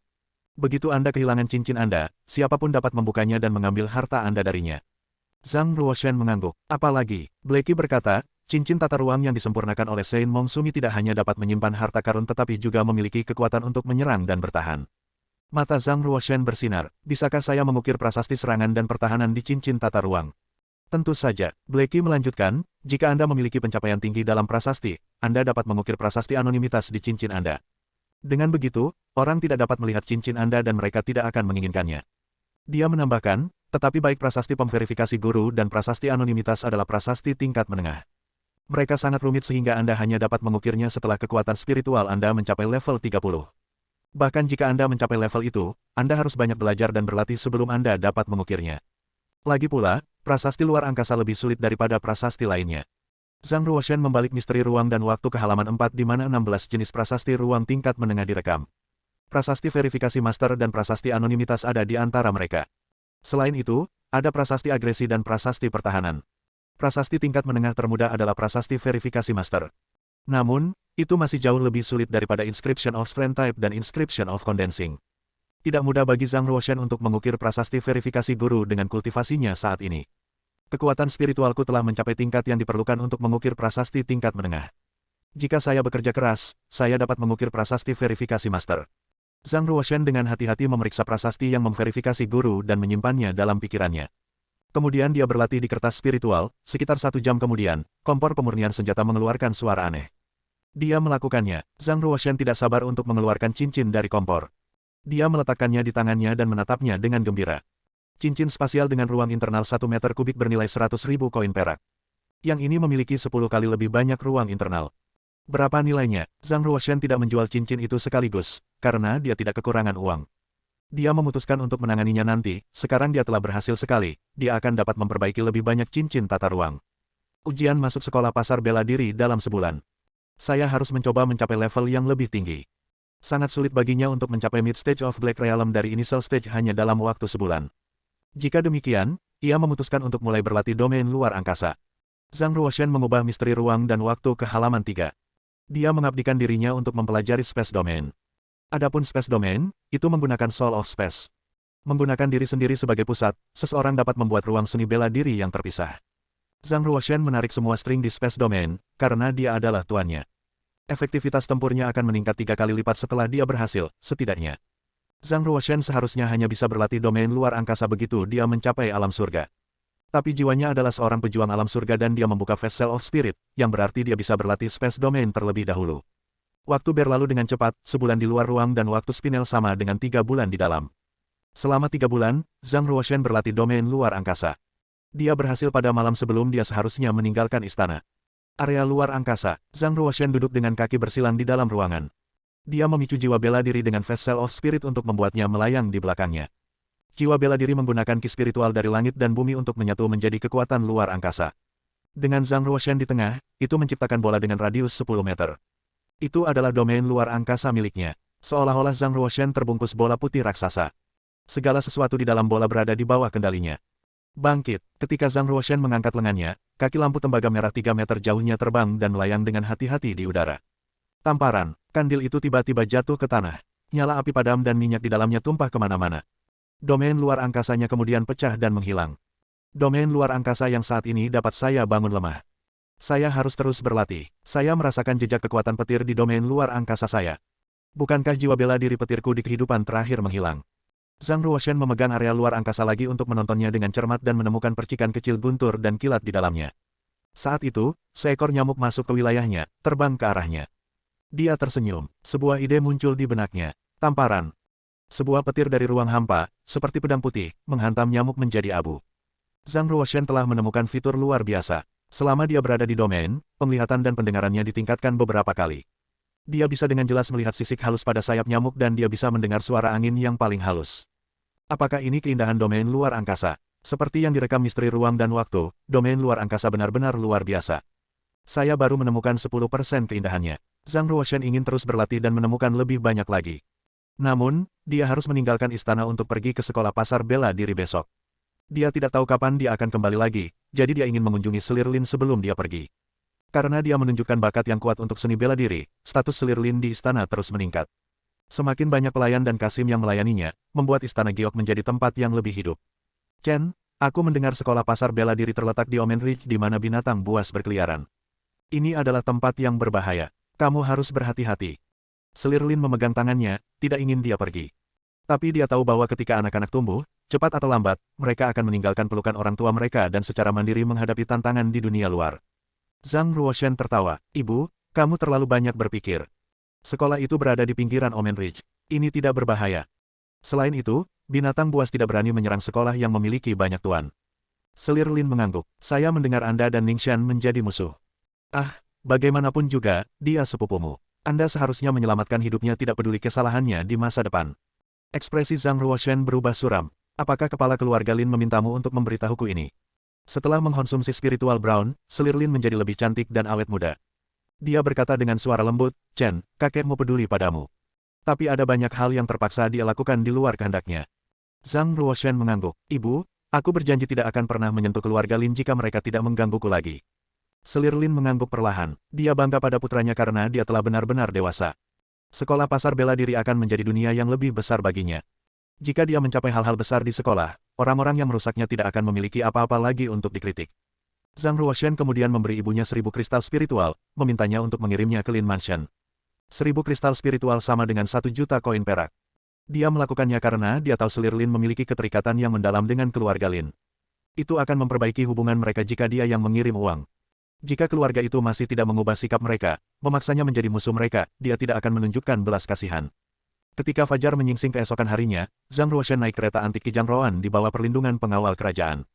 Begitu Anda kehilangan cincin Anda, siapapun dapat membukanya dan mengambil harta Anda darinya." Zhang Ruoshen mengangguk. "Apalagi," Blackie berkata, "cincin tata ruang yang disempurnakan oleh Sein Mongsumi tidak hanya dapat menyimpan harta karun tetapi juga memiliki kekuatan untuk menyerang dan bertahan." Mata Zhang Ruoshen bersinar. "Bisakah saya mengukir prasasti serangan dan pertahanan di cincin tata ruang?" "Tentu saja," Blackie melanjutkan, "jika Anda memiliki pencapaian tinggi dalam prasasti, Anda dapat mengukir prasasti anonimitas di cincin Anda. Dengan begitu, orang tidak dapat melihat cincin Anda dan mereka tidak akan menginginkannya." Dia menambahkan, "Tetapi baik prasasti pemverifikasi guru dan prasasti anonimitas adalah prasasti tingkat menengah. Mereka sangat rumit sehingga Anda hanya dapat mengukirnya setelah kekuatan spiritual Anda mencapai level 30. Bahkan jika Anda mencapai level itu, Anda harus banyak belajar dan berlatih sebelum Anda dapat mengukirnya. Lagi pula, prasasti luar angkasa lebih sulit daripada prasasti lainnya." Zhang Ruoshen membalik misteri ruang dan waktu ke halaman 4 di mana 16 jenis prasasti ruang tingkat menengah direkam. Prasasti verifikasi master dan prasasti anonimitas ada di antara mereka. Selain itu, ada prasasti agresi dan prasasti pertahanan. Prasasti tingkat menengah termuda adalah prasasti verifikasi master. Namun, itu masih jauh lebih sulit daripada Inscription of Strength Type dan Inscription of Condensing. Tidak mudah bagi Zhang Ruoshen untuk mengukir prasasti verifikasi guru dengan kultivasinya saat ini. "Kekuatan spiritualku telah mencapai tingkat yang diperlukan untuk mengukir prasasti tingkat menengah. Jika saya bekerja keras, saya dapat mengukir prasasti verifikasi master." Zhang Ruoshen dengan hati-hati memeriksa prasasti yang memverifikasi guru dan menyimpannya dalam pikirannya. Kemudian dia berlatih di kertas spiritual. Sekitar 1 jam kemudian, kompor pemurnian senjata mengeluarkan suara aneh. Dia melakukannya. Zhang Ruoshen tidak sabar untuk mengeluarkan cincin dari kompor. Dia meletakkannya di tangannya dan menatapnya dengan gembira. Cincin spasial dengan ruang internal 1 meter kubik bernilai 100.000 koin perak. Yang ini memiliki 10 kali lebih banyak ruang internal. Berapa nilainya? Zhang Ruoshen tidak menjual cincin itu sekaligus, karena dia tidak kekurangan uang. Dia memutuskan untuk menanganinya nanti. Sekarang dia telah berhasil sekali, dia akan dapat memperbaiki lebih banyak cincin tata ruang. Ujian masuk sekolah pasar bela diri dalam sebulan. Saya harus mencoba mencapai level yang lebih tinggi. Sangat sulit baginya untuk mencapai mid stage of Black Realm dari initial stage hanya dalam waktu sebulan. Jika demikian, ia memutuskan untuk mulai berlatih domain luar angkasa. Zhang Ruoshen mengubah misteri ruang dan waktu ke halaman 3. Dia mengabdikan dirinya untuk mempelajari Space Domain. Adapun Space Domain, itu menggunakan Soul of Space. Menggunakan diri sendiri sebagai pusat, seseorang dapat membuat ruang seni bela diri yang terpisah. Zhang Ruoshen menarik semua string di Space Domain, karena dia adalah tuannya. Efektivitas tempurnya akan meningkat 3 kali lipat setelah dia berhasil, setidaknya. Zhang Ruoshen seharusnya hanya bisa berlatih domain luar angkasa begitu dia mencapai alam surga. Tapi jiwanya adalah seorang pejuang alam surga dan dia membuka Vessel of Spirit, yang berarti dia bisa berlatih Space Domain terlebih dahulu. Waktu berlalu dengan cepat, sebulan di luar ruang dan waktu spinel sama dengan 3 bulan di dalam. Selama 3 bulan, Zhang Ruoshen berlatih domain luar angkasa. Dia berhasil pada malam sebelum dia seharusnya meninggalkan istana. Area luar angkasa, Zhang Ruoshen duduk dengan kaki bersilang di dalam ruangan. Dia memicu jiwa bela diri dengan Vessel of Spirit untuk membuatnya melayang di belakangnya. Jiwa bela diri menggunakan ki spiritual dari langit dan bumi untuk menyatu menjadi kekuatan luar angkasa. Dengan Zhang Ruoshen di tengah, itu menciptakan bola dengan radius 10 meter. Itu adalah domain luar angkasa miliknya. Seolah-olah Zhang Ruoshen terbungkus bola putih raksasa. Segala sesuatu di dalam bola berada di bawah kendalinya. Bangkit, ketika Zhang Ruoshen mengangkat lengannya, kaki lampu tembaga merah 3 meter jauhnya terbang dan melayang dengan hati-hati di udara. Tamparan, kandil itu tiba-tiba jatuh ke tanah. Nyala api padam dan minyak di dalamnya tumpah kemana-mana. Domain luar angkasanya kemudian pecah dan menghilang. Domain luar angkasa yang saat ini dapat saya bangun lemah. Saya harus terus berlatih. Saya merasakan jejak kekuatan petir di domain luar angkasa saya. Bukankah jiwa bela diri petirku di kehidupan terakhir menghilang? Zhang Ruoshan memegang area luar angkasa lagi untuk menontonnya dengan cermat dan menemukan percikan kecil guntur dan kilat di dalamnya. Saat itu, seekor nyamuk masuk ke wilayahnya, terbang ke arahnya. Dia tersenyum. Sebuah ide muncul di benaknya. Tamparan. Sebuah petir dari ruang hampa, seperti pedang putih, menghantam nyamuk menjadi abu. Zhang Ruoshan telah menemukan fitur luar biasa. Selama dia berada di domain, penglihatan dan pendengarannya ditingkatkan beberapa kali. Dia bisa dengan jelas melihat sisik halus pada sayap nyamuk dan dia bisa mendengar suara angin yang paling halus. Apakah ini keindahan domain luar angkasa? Seperti yang direkam misteri ruang dan waktu, domain luar angkasa benar-benar luar biasa. Saya baru menemukan 10% keindahannya. Zhang Ruoshan ingin terus berlatih dan menemukan lebih banyak lagi. Namun, dia harus meninggalkan istana untuk pergi ke sekolah pasar bela diri besok. Dia tidak tahu kapan dia akan kembali lagi, jadi dia ingin mengunjungi Selir Lin sebelum dia pergi. Karena dia menunjukkan bakat yang kuat untuk seni bela diri, status Selir Lin di istana terus meningkat. Semakin banyak pelayan dan Kasim yang melayaninya, membuat istana Giok menjadi tempat yang lebih hidup. Chen, aku mendengar sekolah pasar bela diri terletak di Omen Ridge di mana binatang buas berkeliaran. Ini adalah tempat yang berbahaya. Kamu harus berhati-hati. Selir Lin memegang tangannya, tidak ingin dia pergi. Tapi dia tahu bahwa ketika anak-anak tumbuh, cepat atau lambat, mereka akan meninggalkan pelukan orang tua mereka dan secara mandiri menghadapi tantangan di dunia luar. Zhang Ruoshan tertawa. Ibu, kamu terlalu banyak berpikir. Sekolah itu berada di pinggiran Omen Ridge. Ini tidak berbahaya. Selain itu, binatang buas tidak berani menyerang sekolah yang memiliki banyak tuan. Selir Lin mengangguk. Saya mendengar Anda dan Ningxian menjadi musuh. Ah, bagaimanapun juga, dia sepupumu. Anda seharusnya menyelamatkan hidupnya tidak peduli kesalahannya di masa depan. Ekspresi Zhang Ruoshan berubah suram. Apakah kepala keluarga Lin memintamu untuk memberitahuku ini? Setelah mengkonsumsi spiritual brown, Selir Lin menjadi lebih cantik dan awet muda. Dia berkata dengan suara lembut, Chen, kakekmu peduli padamu. Tapi ada banyak hal yang terpaksa dia lakukan di luar kehendaknya. Zhang Ruoshan mengangguk. Ibu, aku berjanji tidak akan pernah menyentuh keluarga Lin jika mereka tidak menggangguku lagi. Selir Lin mengangguk perlahan. Dia bangga pada putranya karena dia telah benar-benar dewasa. Sekolah pasar bela diri akan menjadi dunia yang lebih besar baginya. Jika dia mencapai hal-hal besar di sekolah, orang-orang yang merusaknya tidak akan memiliki apa-apa lagi untuk dikritik. Zhang Ruoshan kemudian memberi ibunya 1000 kristal spiritual, memintanya untuk mengirimnya ke Lin Mansion. 1000 kristal spiritual sama dengan 1 juta koin perak. Dia melakukannya karena dia tahu Selir Lin memiliki keterikatan yang mendalam dengan keluarga Lin. Itu akan memperbaiki hubungan mereka jika dia yang mengirim uang. Jika keluarga itu masih tidak mengubah sikap mereka, memaksanya menjadi musuh mereka, dia tidak akan menunjukkan belas kasihan. Ketika Fajar menyingsing keesokan harinya, Zhang Ruoshan naik kereta antik Kijang Roan di bawah perlindungan pengawal kerajaan.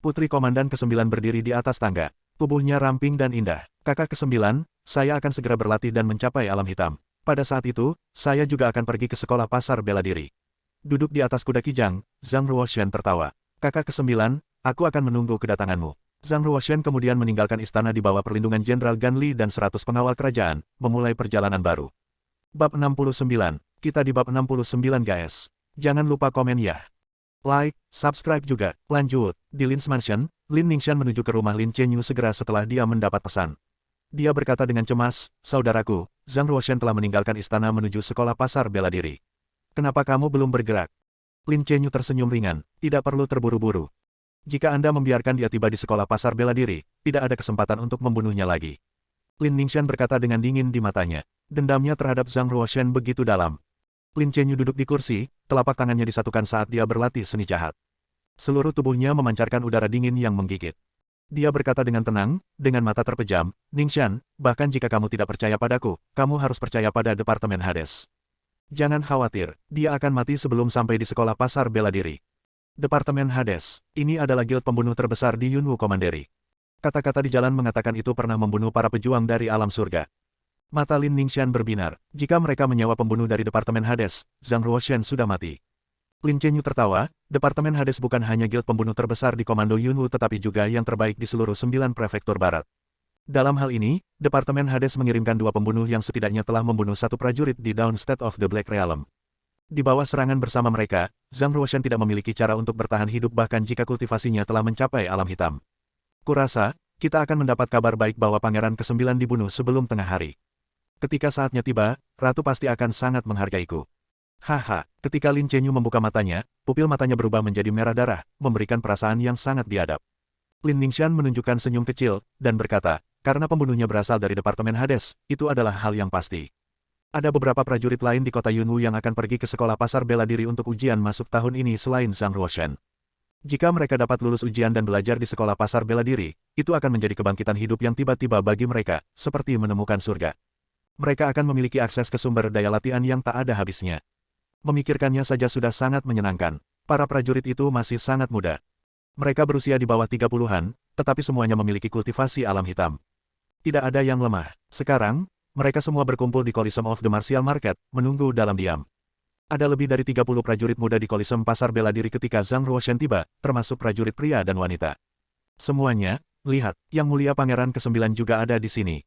Putri Komandan ke-9 berdiri di atas tangga. Tubuhnya ramping dan indah. Kakak ke-9, saya akan segera berlatih dan mencapai alam hitam. Pada saat itu, saya juga akan pergi ke sekolah pasar bela diri. Duduk di atas kuda Kijang, Zhang Ruoshan tertawa. Kakak ke-9, aku akan menunggu kedatanganmu. Zhang Ruoshan kemudian meninggalkan istana di bawah perlindungan Jenderal Gan Li dan 100 pengawal kerajaan, memulai perjalanan baru. Bab 69. Kita di bab 69 guys. Jangan lupa komen ya. Like, subscribe juga. Lanjut, di Lin's Mansion, Lin Ningxian menuju ke rumah Lin Chenyu segera setelah dia mendapat pesan. Dia berkata dengan cemas, saudaraku, Zhang Ruoshan telah meninggalkan istana menuju sekolah pasar bela diri. Kenapa kamu belum bergerak? Lin Chenyu tersenyum ringan, tidak perlu terburu-buru. Jika Anda membiarkan dia tiba di sekolah pasar bela diri, tidak ada kesempatan untuk membunuhnya lagi. Lin Ningxian berkata dengan dingin di matanya. Dendamnya terhadap Zhang Ruoshan begitu dalam. Lin Chenyu duduk di kursi, telapak tangannya disatukan saat dia berlatih seni jahat. Seluruh tubuhnya memancarkan udara dingin yang menggigit. Dia berkata dengan tenang, dengan mata terpejam, Ningxian, bahkan jika kamu tidak percaya padaku, kamu harus percaya pada Departemen Hades. Jangan khawatir, dia akan mati sebelum sampai di sekolah pasar bela diri. Departemen Hades, ini adalah guild pembunuh terbesar di Yunwu Commandery. Kata-kata di jalan mengatakan itu pernah membunuh para pejuang dari alam surga. Mata Lin Ningxian berbinar. Jika mereka menyewa pembunuh dari Departemen Hades, Zhang Ruoshan sudah mati. Lin Chenyu tertawa, Departemen Hades bukan hanya guild pembunuh terbesar di Komando Yunwu tetapi juga yang terbaik di seluruh 9 prefektur barat. Dalam hal ini, Departemen Hades mengirimkan 2 pembunuh yang setidaknya telah membunuh 1 prajurit di Downstate of the Black Realm. Di bawah serangan bersama mereka, Zhang Ruoshan tidak memiliki cara untuk bertahan hidup bahkan jika kultivasinya telah mencapai alam hitam. Kurasa, kita akan mendapat kabar baik bahwa Pangeran ke-9 dibunuh sebelum tengah hari. Ketika saatnya tiba, Ratu pasti akan sangat menghargaiku. Haha, ketika Lin Chenyu membuka matanya, pupil matanya berubah menjadi merah darah, memberikan perasaan yang sangat biadab. Lin Ningxian menunjukkan senyum kecil, dan berkata, karena pembunuhnya berasal dari Departemen Hades, itu adalah hal yang pasti. Ada beberapa prajurit lain di kota Yunwu yang akan pergi ke sekolah pasar bela diri untuk ujian masuk tahun ini selain Zhang Ruoshan. Jika mereka dapat lulus ujian dan belajar di sekolah pasar bela diri, itu akan menjadi kebangkitan hidup yang tiba-tiba bagi mereka, seperti menemukan surga. Mereka akan memiliki akses ke sumber daya latihan yang tak ada habisnya. Memikirkannya saja sudah sangat menyenangkan. Para prajurit itu masih sangat muda. Mereka berusia di bawah 30-an, tetapi semuanya memiliki kultivasi alam hitam. Tidak ada yang lemah. Sekarang, mereka semua berkumpul di Coliseum of the Martial Market, menunggu dalam diam. Ada lebih dari 30 prajurit muda di Coliseum Pasar Bela Diri ketika Zhang Ruoshan tiba, termasuk prajurit pria dan wanita. Semuanya, lihat, Yang Mulia Pangeran ke-9 juga ada di sini.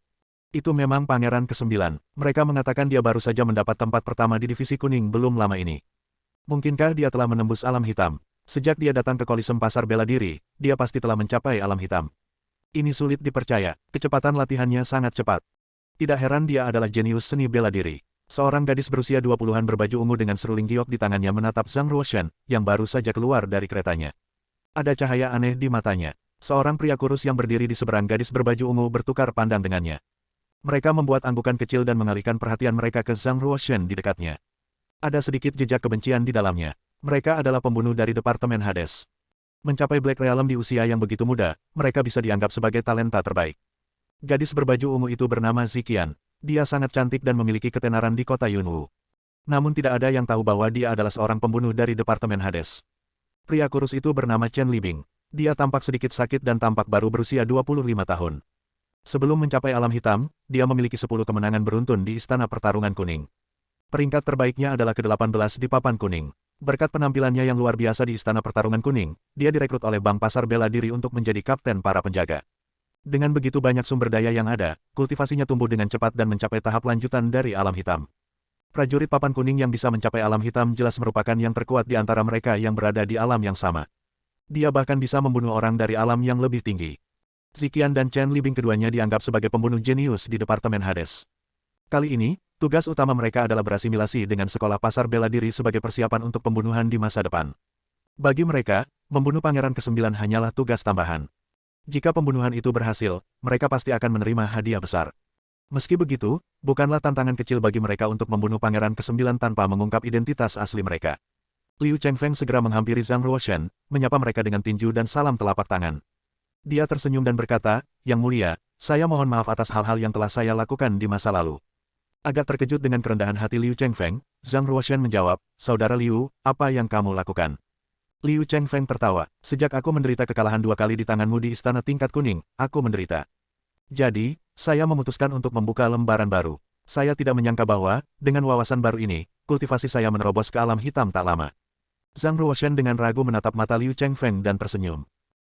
Itu memang Pangeran ke-9. Mereka mengatakan dia baru saja mendapat tempat pertama di Divisi Kuning belum lama ini. Mungkinkah dia telah menembus alam hitam? Sejak dia datang ke Coliseum Pasar Bela Diri, dia pasti telah mencapai alam hitam. Ini sulit dipercaya, kecepatan latihannya sangat cepat. Tidak heran dia adalah jenius seni bela diri. Seorang gadis berusia 20-an berbaju ungu dengan seruling giok di tangannya menatap Zhang Ruoshan, yang baru saja keluar dari keretanya. Ada cahaya aneh di matanya. Seorang pria kurus yang berdiri di seberang gadis berbaju ungu bertukar pandang dengannya. Mereka membuat anggukan kecil dan mengalihkan perhatian mereka ke Zhang Ruoshan di dekatnya. Ada sedikit jejak kebencian di dalamnya. Mereka adalah pembunuh dari Departemen Hades. Mencapai Black Realm di usia yang begitu muda, mereka bisa dianggap sebagai talenta terbaik. Gadis berbaju ungu itu bernama Ziqian. Dia sangat cantik dan memiliki ketenaran di kota Yunwu. Namun tidak ada yang tahu bahwa dia adalah seorang pembunuh dari Departemen Hades. Pria kurus itu bernama Chen Libing. Dia tampak sedikit sakit dan tampak baru berusia 25 tahun. Sebelum mencapai alam hitam, dia memiliki 10 kemenangan beruntun di Istana Pertarungan Kuning. Peringkat terbaiknya adalah ke-18 di papan kuning. Berkat penampilannya yang luar biasa di Istana Pertarungan Kuning, dia direkrut oleh Bank Pasar Bela Diri untuk menjadi kapten para penjaga. Dengan begitu banyak sumber daya yang ada, kultivasinya tumbuh dengan cepat dan mencapai tahap lanjutan dari alam hitam. Prajurit papan kuning yang bisa mencapai alam hitam jelas merupakan yang terkuat di antara mereka yang berada di alam yang sama. Dia bahkan bisa membunuh orang dari alam yang lebih tinggi. Ziqian dan Chen Libing keduanya dianggap sebagai pembunuh jenius di Departemen Hades. Kali ini, tugas utama mereka adalah berasimilasi dengan sekolah pasar bela diri sebagai persiapan untuk pembunuhan di masa depan. Bagi mereka, membunuh Pangeran ke-9 hanyalah tugas tambahan. Jika pembunuhan itu berhasil, mereka pasti akan menerima hadiah besar. Meski begitu, bukanlah tantangan kecil bagi mereka untuk membunuh Pangeran ke-9 tanpa mengungkap identitas asli mereka. Liu Chengfeng segera menghampiri Zhang Ruoshan, menyapa mereka dengan tinju dan salam telapak tangan. Dia tersenyum dan berkata, "Yang Mulia, saya mohon maaf atas hal-hal yang telah saya lakukan di masa lalu." Agak terkejut dengan kerendahan hati Liu Chengfeng, Zhang Ruoshan menjawab, "Saudara Liu, apa yang kamu lakukan?" Liu Chengfeng tertawa, "Sejak aku menderita kekalahan 2 kali di tanganmu di Istana Tingkat Kuning, aku menderita. Jadi, saya memutuskan untuk membuka lembaran baru. Saya tidak menyangka bahwa, dengan wawasan baru ini, kultivasi saya menerobos ke alam hitam tak lama." Zhang Ruoshan dengan ragu menatap mata Liu Chengfeng dan tersenyum.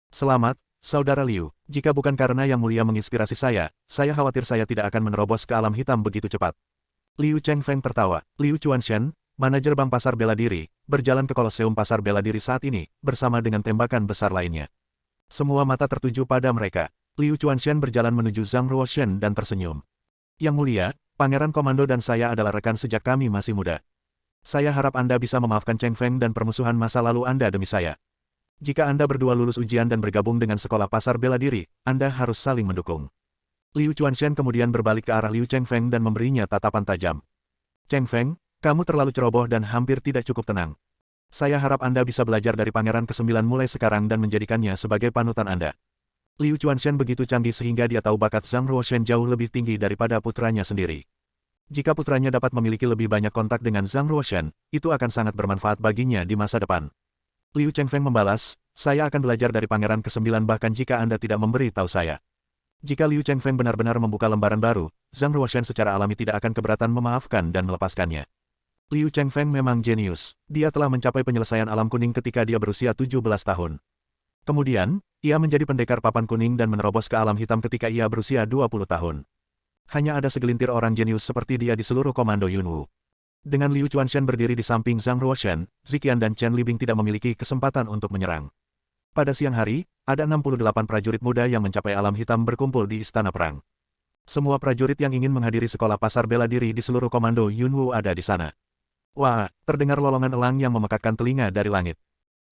"Selamat, Saudara Liu, jika bukan karena Yang Mulia menginspirasi saya khawatir saya tidak akan menerobos ke alam hitam begitu cepat." Liu Chengfeng tertawa. Liu Chuanshen, manajer Bank Pasar Bela Diri, berjalan ke Koloseum Pasar Bela Diri saat ini, bersama dengan tembakan besar lainnya. Semua mata tertuju pada mereka. Liu Chuanshen berjalan menuju Zhang Ruoshan dan tersenyum. "Yang Mulia, Pangeran Komando dan saya adalah rekan sejak kami masih muda. Saya harap Anda bisa memaafkan Chengfeng dan permusuhan masa lalu Anda demi saya. Jika Anda berdua lulus ujian dan bergabung dengan sekolah pasar bela diri, Anda harus saling mendukung." Liu Chuanshen kemudian berbalik ke arah Liu Chengfeng dan memberinya tatapan tajam. "Chengfeng, kamu terlalu ceroboh dan hampir tidak cukup tenang. Saya harap Anda bisa belajar dari Pangeran ke-9 mulai sekarang dan menjadikannya sebagai panutan Anda." Liu Chuanshen begitu canggih sehingga dia tahu bakat Zhang Ruoshan jauh lebih tinggi daripada putranya sendiri. Jika putranya dapat memiliki lebih banyak kontak dengan Zhang Ruoshan, itu akan sangat bermanfaat baginya di masa depan. Liu Chengfeng membalas, "Saya akan belajar dari Pangeran ke-9 bahkan jika Anda tidak memberi tahu saya." Jika Liu Chengfeng benar-benar membuka lembaran baru, Zhang Ruoshan secara alami tidak akan keberatan memaafkan dan melepaskannya. Liu Chengfeng memang jenius. Dia telah mencapai penyelesaian alam kuning ketika dia berusia 17 tahun. Kemudian, ia menjadi pendekar papan kuning dan menerobos ke alam hitam ketika ia berusia 20 tahun. Hanya ada segelintir orang jenius seperti dia di seluruh komando Yunwu. Dengan Liu Chuanshen berdiri di samping Zhang Ruoshan, Ziqian dan Chen Libing tidak memiliki kesempatan untuk menyerang. Pada siang hari, ada 68 prajurit muda yang mencapai alam hitam berkumpul di Istana Perang. Semua prajurit yang ingin menghadiri sekolah pasar bela diri di seluruh komando Yunwu ada di sana. Wah, terdengar lolongan elang yang memekakkan telinga dari langit.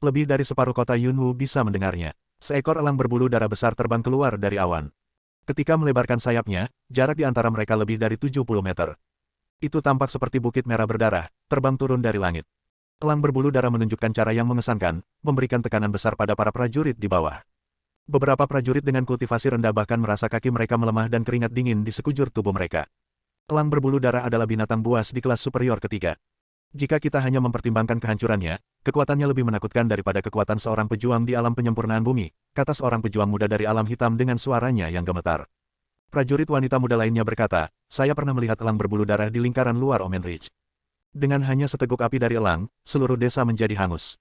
Lebih dari separuh kota Yunwu bisa mendengarnya. Seekor elang berbulu darah besar terbang keluar dari awan. Ketika melebarkan sayapnya, jarak di antara mereka lebih dari 70 meter. Itu tampak seperti bukit merah berdarah, terbang turun dari langit. Elang berbulu darah menunjukkan cara yang mengesankan, memberikan tekanan besar pada para prajurit di bawah. Beberapa prajurit dengan kultivasi rendah bahkan merasa kaki mereka melemah dan keringat dingin di sekujur tubuh mereka. Elang berbulu darah adalah binatang buas di kelas superior ketiga. Jika kita hanya mempertimbangkan kehancurannya, kekuatannya lebih menakutkan daripada kekuatan seorang pejuang di alam penyempurnaan bumi, kata seorang pejuang muda dari alam hitam dengan suaranya yang gemetar. Prajurit wanita muda lainnya berkata, saya pernah melihat elang berbulu darah di lingkaran luar Omen Ridge. Dengan hanya seteguk api dari elang, seluruh desa menjadi hangus.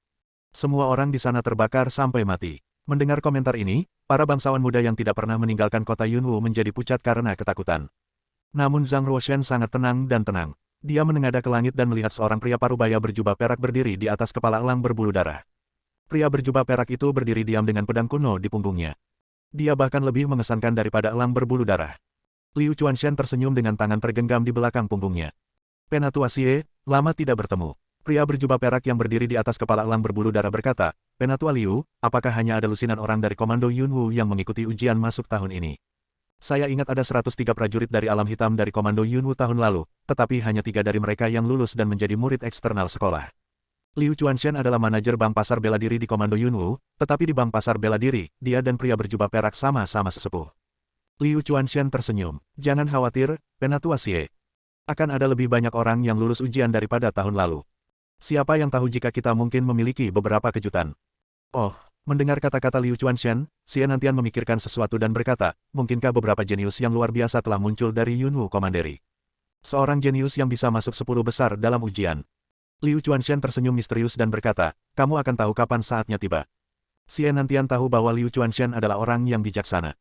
Semua orang di sana terbakar sampai mati. Mendengar komentar ini, para bangsawan muda yang tidak pernah meninggalkan kota Yunwu menjadi pucat karena ketakutan. Namun Zhang Ruoshan sangat tenang dan tenang. Dia menengadah ke langit dan melihat seorang pria parubaya berjubah perak berdiri di atas kepala elang berbulu darah. Pria berjubah perak itu berdiri diam dengan pedang kuno di punggungnya. Dia bahkan lebih mengesankan daripada elang berbulu darah. Liu Chuanshan tersenyum dengan tangan tergenggam di belakang punggungnya. Penatua Xie, lama tidak bertemu. Pria berjubah perak yang berdiri di atas kepala elang berbulu darah berkata, Penatua Liu, apakah hanya ada lusinan orang dari Komando Yunwu yang mengikuti ujian masuk tahun ini? Saya ingat ada 103 prajurit dari alam hitam dari Komando Yunwu tahun lalu, tetapi hanya 3 dari mereka yang lulus dan menjadi murid eksternal sekolah. Liu Chuanshan adalah manajer bank pasar bela diri di Komando Yunwu, tetapi di bank pasar bela diri, dia dan pria berjubah perak sama-sama sesepuh. Liu Chuanshan tersenyum. Jangan khawatir, Penatua Xie. Akan ada lebih banyak orang yang lulus ujian daripada tahun lalu. Siapa yang tahu jika kita mungkin memiliki beberapa kejutan. Oh. Mendengar kata-kata Liu Chuanshan, Xie Nantian memikirkan sesuatu dan berkata, mungkinkah beberapa jenius yang luar biasa telah muncul dari Yunwu Commandery? Seorang jenius yang bisa masuk 10 besar dalam ujian. Liu Chuanshan tersenyum misterius dan berkata, kamu akan tahu kapan saatnya tiba. Xie Nantian tahu bahwa Liu Chuanshan adalah orang yang bijaksana.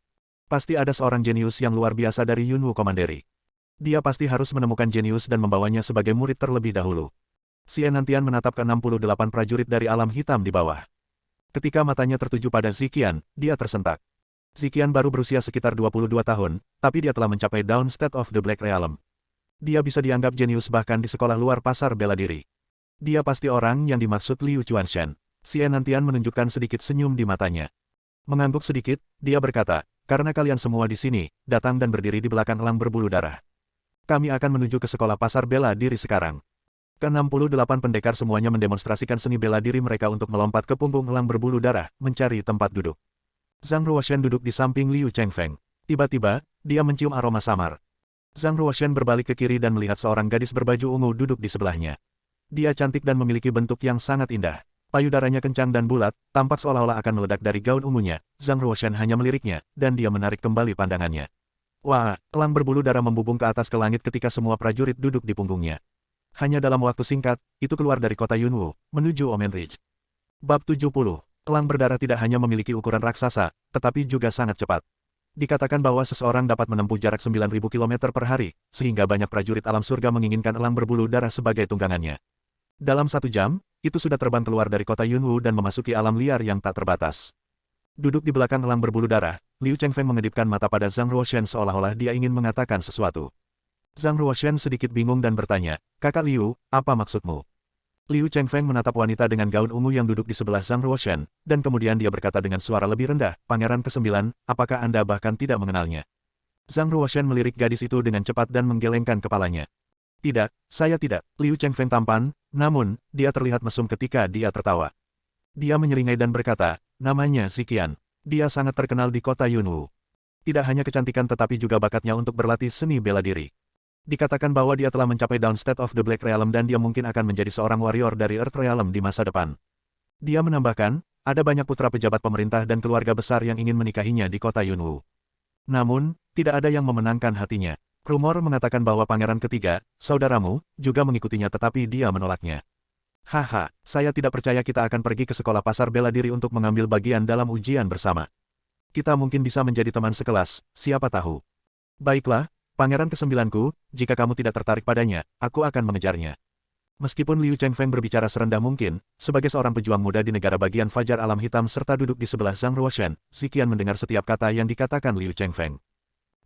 Pasti ada seorang jenius yang luar biasa dari Yunwu Commandery. Dia pasti harus menemukan jenius dan membawanya sebagai murid terlebih dahulu. Xie Nantian menatap ke 68 prajurit dari alam hitam di bawah. Ketika matanya tertuju pada Ziqian, dia tersentak. Ziqian baru berusia sekitar 22 tahun, tapi dia telah mencapai Dawn State of the Black Realm. Dia bisa dianggap jenius bahkan di sekolah luar pasar bela diri. Dia pasti orang yang dimaksud Liu Chuanshan. Xie Nantian menunjukkan sedikit senyum di matanya. Mengangguk sedikit, dia berkata, karena kalian semua di sini, datang dan berdiri di belakang elang berbulu darah. Kami akan menuju ke sekolah pasar bela diri sekarang. Ke-68 pendekar semuanya mendemonstrasikan seni bela diri mereka untuk melompat ke punggung elang berbulu darah, mencari tempat duduk. Zhang Ruoshan duduk di samping Liu Chengfeng. Tiba-tiba, dia mencium aroma samar. Zhang Ruoshan berbalik ke kiri dan melihat seorang gadis berbaju ungu duduk di sebelahnya. Dia cantik dan memiliki bentuk yang sangat indah. Payudaranya kencang dan bulat, tampak seolah-olah akan meledak dari gaun ungunya. Zhang Ruoshan hanya meliriknya, dan dia menarik kembali pandangannya. Wah, elang berbulu darah membubung ke atas ke langit ketika semua prajurit duduk di punggungnya. Hanya dalam waktu singkat, itu keluar dari kota Yunwu, menuju Omen Ridge. Bab 70. Elang berdarah tidak hanya memiliki ukuran raksasa, tetapi juga sangat cepat. Dikatakan bahwa seseorang dapat menempuh jarak 9.000 km per hari, sehingga banyak prajurit alam surga menginginkan elang berbulu darah sebagai tunggangannya. Dalam 1 jam, itu sudah terbang keluar dari kota Yunwu dan memasuki alam liar yang tak terbatas. Duduk di belakang elang berbulu darah, Liu Chengfeng mengedipkan mata pada Zhang Ruoshan seolah-olah dia ingin mengatakan sesuatu. Zhang Ruoshan sedikit bingung dan bertanya, Kakak Liu, apa maksudmu? Liu Chengfeng menatap wanita dengan gaun ungu yang duduk di sebelah Zhang Ruoshan, dan kemudian dia berkata dengan suara lebih rendah, Pangeran ke-9, apakah Anda bahkan tidak mengenalnya? Zhang Ruoshan melirik gadis itu dengan cepat dan menggelengkan kepalanya. Tidak, saya tidak. Liu Chengfeng tampan, namun, dia terlihat mesum ketika dia tertawa. Dia menyeringai dan berkata, namanya Ziqian. Dia sangat terkenal di kota Yunwu. Tidak hanya kecantikan tetapi juga bakatnya untuk berlatih seni bela diri. Dikatakan bahwa dia telah mencapai Dawn State of the Black Realm dan dia mungkin akan menjadi seorang warrior dari Earth Realm di masa depan. Dia menambahkan, ada banyak putra pejabat pemerintah dan keluarga besar yang ingin menikahinya di kota Yunwu. Namun, tidak ada yang memenangkan hatinya. Rumor mengatakan bahwa pangeran ketiga, saudaramu, juga mengikutinya tetapi dia menolaknya. Haha, saya tidak percaya kita akan pergi ke sekolah pasar bela diri untuk mengambil bagian dalam ujian bersama. Kita mungkin bisa menjadi teman sekelas, siapa tahu. Baiklah, Pangeran ke-9ku, jika kamu tidak tertarik padanya, aku akan mengejarnya. Meskipun Liu Chengfeng berbicara serendah mungkin, sebagai seorang pejuang muda di negara bagian Fajar Alam Hitam serta duduk di sebelah Zhang Ruoshan, Ziqian mendengar setiap kata yang dikatakan Liu Chengfeng.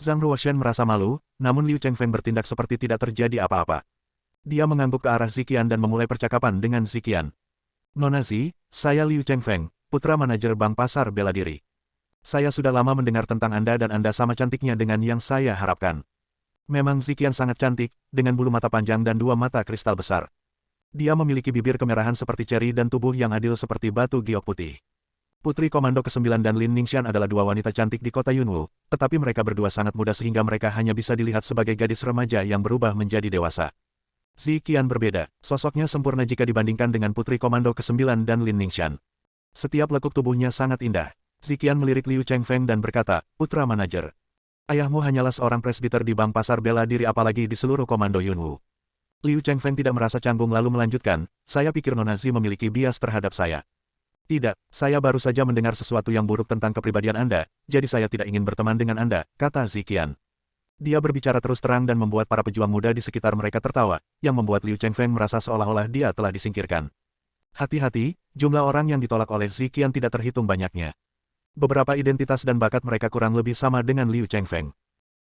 Zhang Ruoshan merasa malu, namun Liu Chengfeng bertindak seperti tidak terjadi apa-apa. Dia mengangguk ke arah Ziqian dan memulai percakapan dengan Ziqian. Nona Zi, saya Liu Chengfeng, putra manajer bank pasar bela diri. Saya sudah lama mendengar tentang Anda dan Anda sama cantiknya dengan yang saya harapkan. Memang Ziqian sangat cantik, dengan bulu mata panjang dan dua mata kristal besar. Dia memiliki bibir kemerahan seperti ceri dan tubuh yang adil seperti batu giok putih. Putri Komando ke-9 dan Lin Ningxian adalah dua wanita cantik di kota Yunwu, tetapi mereka berdua sangat muda sehingga mereka hanya bisa dilihat sebagai gadis remaja yang berubah menjadi dewasa. Ziqian berbeda, sosoknya sempurna jika dibandingkan dengan Putri Komando ke-9 dan Lin Ningxian. Setiap lekuk tubuhnya sangat indah. Ziqian melirik Liu Chengfeng dan berkata, "Putra manajer. Ayahmu hanyalah seorang presbiter di Bank Pasar Bela Diri apalagi di seluruh Komando Yunwu." Liu Chengfeng tidak merasa canggung lalu melanjutkan, "Saya pikir Nona Zi memiliki bias terhadap saya." "Tidak, saya baru saja mendengar sesuatu yang buruk tentang kepribadian Anda, jadi saya tidak ingin berteman dengan Anda," kata Ziqian. Dia berbicara terus terang dan membuat para pejuang muda di sekitar mereka tertawa, yang membuat Liu Chengfeng merasa seolah-olah dia telah disingkirkan. Hati-hati, jumlah orang yang ditolak oleh Ziqian tidak terhitung banyaknya. Beberapa identitas dan bakat mereka kurang lebih sama dengan Liu Chengfeng.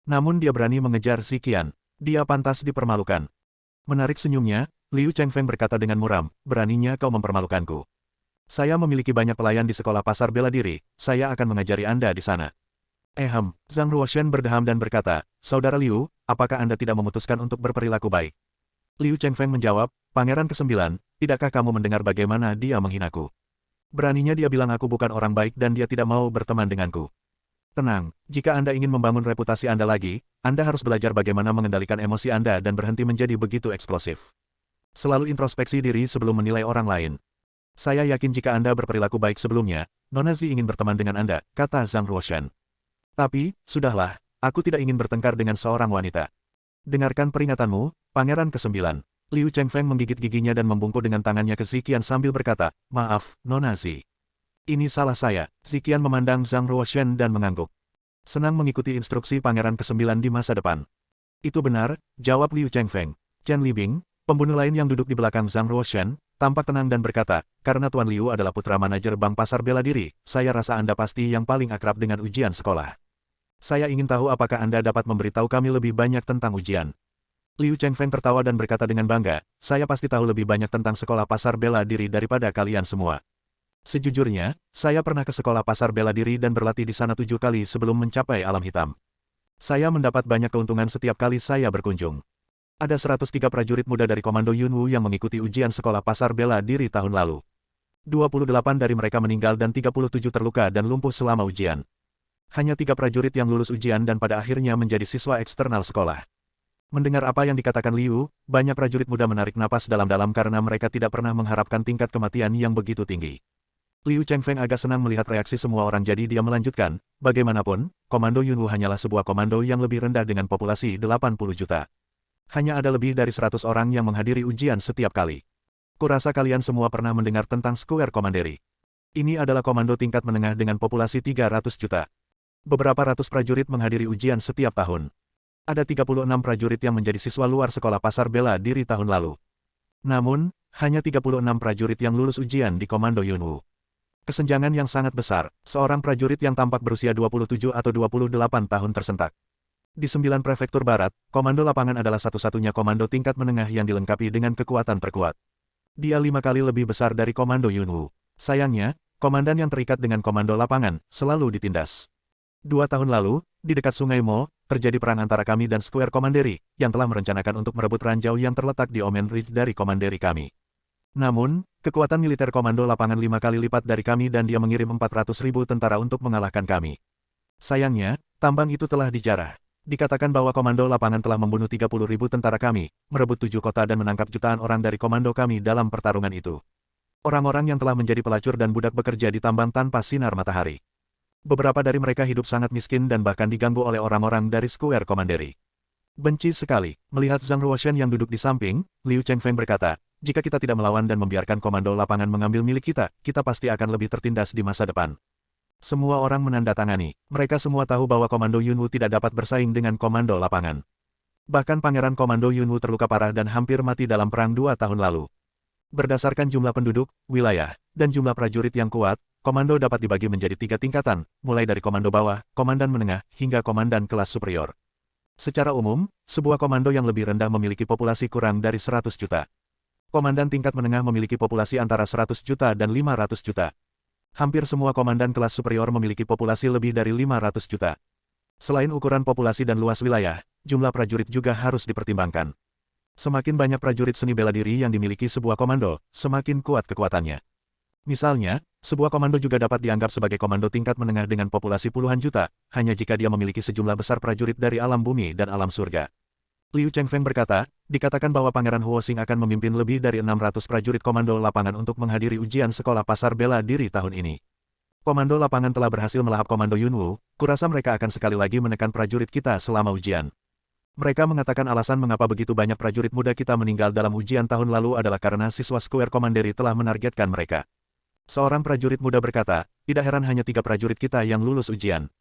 Namun dia berani mengejar Ziqian. Dia pantas dipermalukan. Menarik senyumnya, Liu Chengfeng berkata dengan muram, "Beraninya kau mempermalukanku. Saya memiliki banyak pelayan di sekolah pasar bela diri, saya akan mengajari Anda di sana." Zhang Ruoshen berdeham dan berkata, "Saudara Liu, apakah Anda tidak memutuskan untuk berperilaku baik?" Liu Chengfeng menjawab, "Pangeran ke-9, tidakkah kamu mendengar bagaimana dia menghinaku? Beraninya dia bilang aku bukan orang baik dan dia tidak mau berteman denganku. Tenang, jika Anda ingin membangun reputasi Anda lagi, Anda harus belajar bagaimana mengendalikan emosi Anda dan berhenti menjadi begitu eksplosif. Selalu introspeksi diri sebelum menilai orang lain. Saya yakin jika Anda berperilaku baik sebelumnya, Nona Zi ingin berteman dengan Anda," kata Zhang Ruoshen. "Tapi, sudahlah, aku tidak ingin bertengkar dengan seorang wanita. Dengarkan peringatanmu, Pangeran ke-9. Liu Chengfeng menggigit giginya dan membungkuk dengan tangannya ke Ziqian sambil berkata, "Maaf, Nona Zi. Ini salah saya." Ziqian memandang Zhang Ruoshen dan mengangguk. Senang mengikuti instruksi Pangeran ke-9 di masa depan. "Itu benar," jawab Liu Chengfeng. Chen Libing, pembunuh lain yang duduk di belakang Zhang Ruoshen, tampak tenang dan berkata, "Karena Tuan Liu adalah putra manajer Bank Pasar Bela Diri, saya rasa Anda pasti yang paling akrab dengan ujian sekolah. Saya ingin tahu apakah Anda dapat memberitahu kami lebih banyak tentang ujian." Liu Chengfeng tertawa dan berkata dengan bangga, "Saya pasti tahu lebih banyak tentang sekolah pasar bela diri daripada kalian semua. Sejujurnya, saya pernah ke sekolah pasar bela diri dan berlatih di sana 7 kali sebelum mencapai alam hitam. Saya mendapat banyak keuntungan setiap kali saya berkunjung. Ada 103 prajurit muda dari Komando Yunwu yang mengikuti ujian sekolah pasar bela diri tahun lalu. 28 dari mereka meninggal dan 37 terluka dan lumpuh selama ujian. Hanya 3 prajurit yang lulus ujian dan pada akhirnya menjadi siswa eksternal sekolah." Mendengar apa yang dikatakan Liu, banyak prajurit muda menarik napas dalam-dalam karena mereka tidak pernah mengharapkan tingkat kematian yang begitu tinggi. Liu Chengfeng agak senang melihat reaksi semua orang jadi dia melanjutkan, "Bagaimanapun, Komando Yunwu hanyalah sebuah komando yang lebih rendah dengan populasi 80 juta. Hanya ada lebih dari 100 orang yang menghadiri ujian setiap kali. Kurasa kalian semua pernah mendengar tentang Square Commandery. Ini adalah komando tingkat menengah dengan populasi 300 juta. Beberapa ratus prajurit menghadiri ujian setiap tahun. Ada 36 prajurit yang menjadi siswa luar sekolah pasar bela diri tahun lalu. Namun, hanya 36 prajurit yang lulus ujian di Komando Yunwu. Kesenjangan yang sangat besar, seorang prajurit yang tampak berusia 27 atau 28 tahun tersentak. Di 9 prefektur barat, Komando Lapangan adalah satu-satunya komando tingkat menengah yang dilengkapi dengan kekuatan terkuat. Dia 5 kali lebih besar dari Komando Yunwu. Sayangnya, komandan yang terikat dengan Komando Lapangan selalu ditindas. 2 tahun lalu, di dekat Sungai Mo, terjadi perang antara kami dan Square Commandery, yang telah merencanakan untuk merebut ranjau yang terletak di Omen Ridge dari Commandery kami. Namun, kekuatan militer Komando Lapangan 5 kali lipat dari kami dan dia mengirim 400.000 tentara untuk mengalahkan kami. Sayangnya, tambang itu telah dijarah. Dikatakan bahwa Komando Lapangan telah membunuh 30.000 tentara kami, merebut 7 kota dan menangkap jutaan orang dari komando kami dalam pertarungan itu. Orang-orang yang telah menjadi pelacur dan budak bekerja di tambang tanpa sinar matahari. Beberapa dari mereka hidup sangat miskin dan bahkan diganggu oleh orang-orang dari Square Commandery. Benci sekali. Melihat Zhang Ruoshen yang duduk di samping, Liu Chengfeng berkata, "Jika kita tidak melawan dan membiarkan Komando Lapangan mengambil milik kita, kita pasti akan lebih tertindas di masa depan." Semua orang menandatangani. Mereka semua tahu bahwa Komando Yunwu tidak dapat bersaing dengan Komando Lapangan. Bahkan Pangeran Komando Yunwu terluka parah dan hampir mati dalam perang 2 tahun lalu. Berdasarkan jumlah penduduk, wilayah, dan jumlah prajurit yang kuat, komando dapat dibagi menjadi 3 tingkatan, mulai dari komando bawah, komandan menengah, hingga komandan kelas superior. Secara umum, sebuah komando yang lebih rendah memiliki populasi kurang dari 100 juta. Komandan tingkat menengah memiliki populasi antara 100 juta dan 500 juta. Hampir semua komandan kelas superior memiliki populasi lebih dari 500 juta. Selain ukuran populasi dan luas wilayah, jumlah prajurit juga harus dipertimbangkan. Semakin banyak prajurit seni bela diri yang dimiliki sebuah komando, semakin kuat kekuatannya. Misalnya, sebuah komando juga dapat dianggap sebagai komando tingkat menengah dengan populasi puluhan juta, hanya jika dia memiliki sejumlah besar prajurit dari alam bumi dan alam surga. Liu Chengfeng berkata, dikatakan bahwa Pangeran Huoxing akan memimpin lebih dari 600 prajurit komando lapangan untuk menghadiri ujian sekolah pasar bela diri tahun ini. Komando lapangan telah berhasil melahap Komando Yunwu, kurasa mereka akan sekali lagi menekan prajurit kita selama ujian. Mereka mengatakan alasan mengapa begitu banyak prajurit muda kita meninggal dalam ujian tahun lalu adalah karena siswa Square Commandery telah menargetkan mereka. Seorang prajurit muda berkata, tidak heran hanya 3 prajurit kita yang lulus ujian.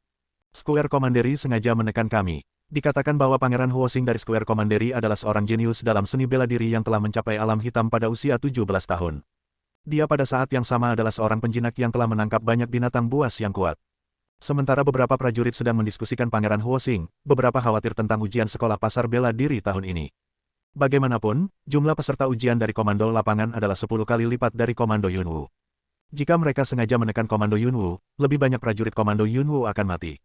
Square Commandery sengaja menekan kami. Dikatakan bahwa Pangeran Huoxing dari Square Commandery adalah seorang jenius dalam seni bela diri yang telah mencapai alam hitam pada usia 17 tahun. Dia pada saat yang sama adalah seorang penjinak yang telah menangkap banyak binatang buas yang kuat. Sementara beberapa prajurit sedang mendiskusikan Pangeran Huoxing, beberapa khawatir tentang ujian sekolah pasar bela diri tahun ini. Bagaimanapun, jumlah peserta ujian dari komando lapangan adalah 10 kali lipat dari Komando Yunwu. Jika mereka sengaja menekan Komando Yunwu, lebih banyak prajurit Komando Yunwu akan mati.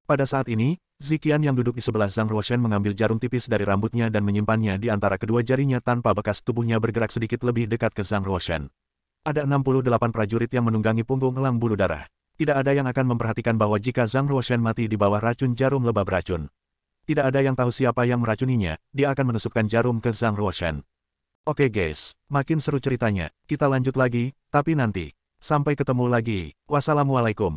Pada saat ini, Ziqian yang duduk di sebelah Zhang Ruoshan mengambil jarum tipis dari rambutnya dan menyimpannya di antara kedua jarinya tanpa bekas. Tubuhnya bergerak sedikit lebih dekat ke Zhang Ruoshan. Ada 68 prajurit yang menunggangi punggung elang bulu darah. Tidak ada yang akan memperhatikan bahwa jika Zhang Ruoshan mati di bawah racun jarum lebah beracun. Tidak ada yang tahu siapa yang meracuninya, dia akan menusukkan jarum ke Zhang Ruoshan. Oke guys, makin seru ceritanya, kita lanjut lagi, tapi nanti. Sampai ketemu lagi, wassalamualaikum.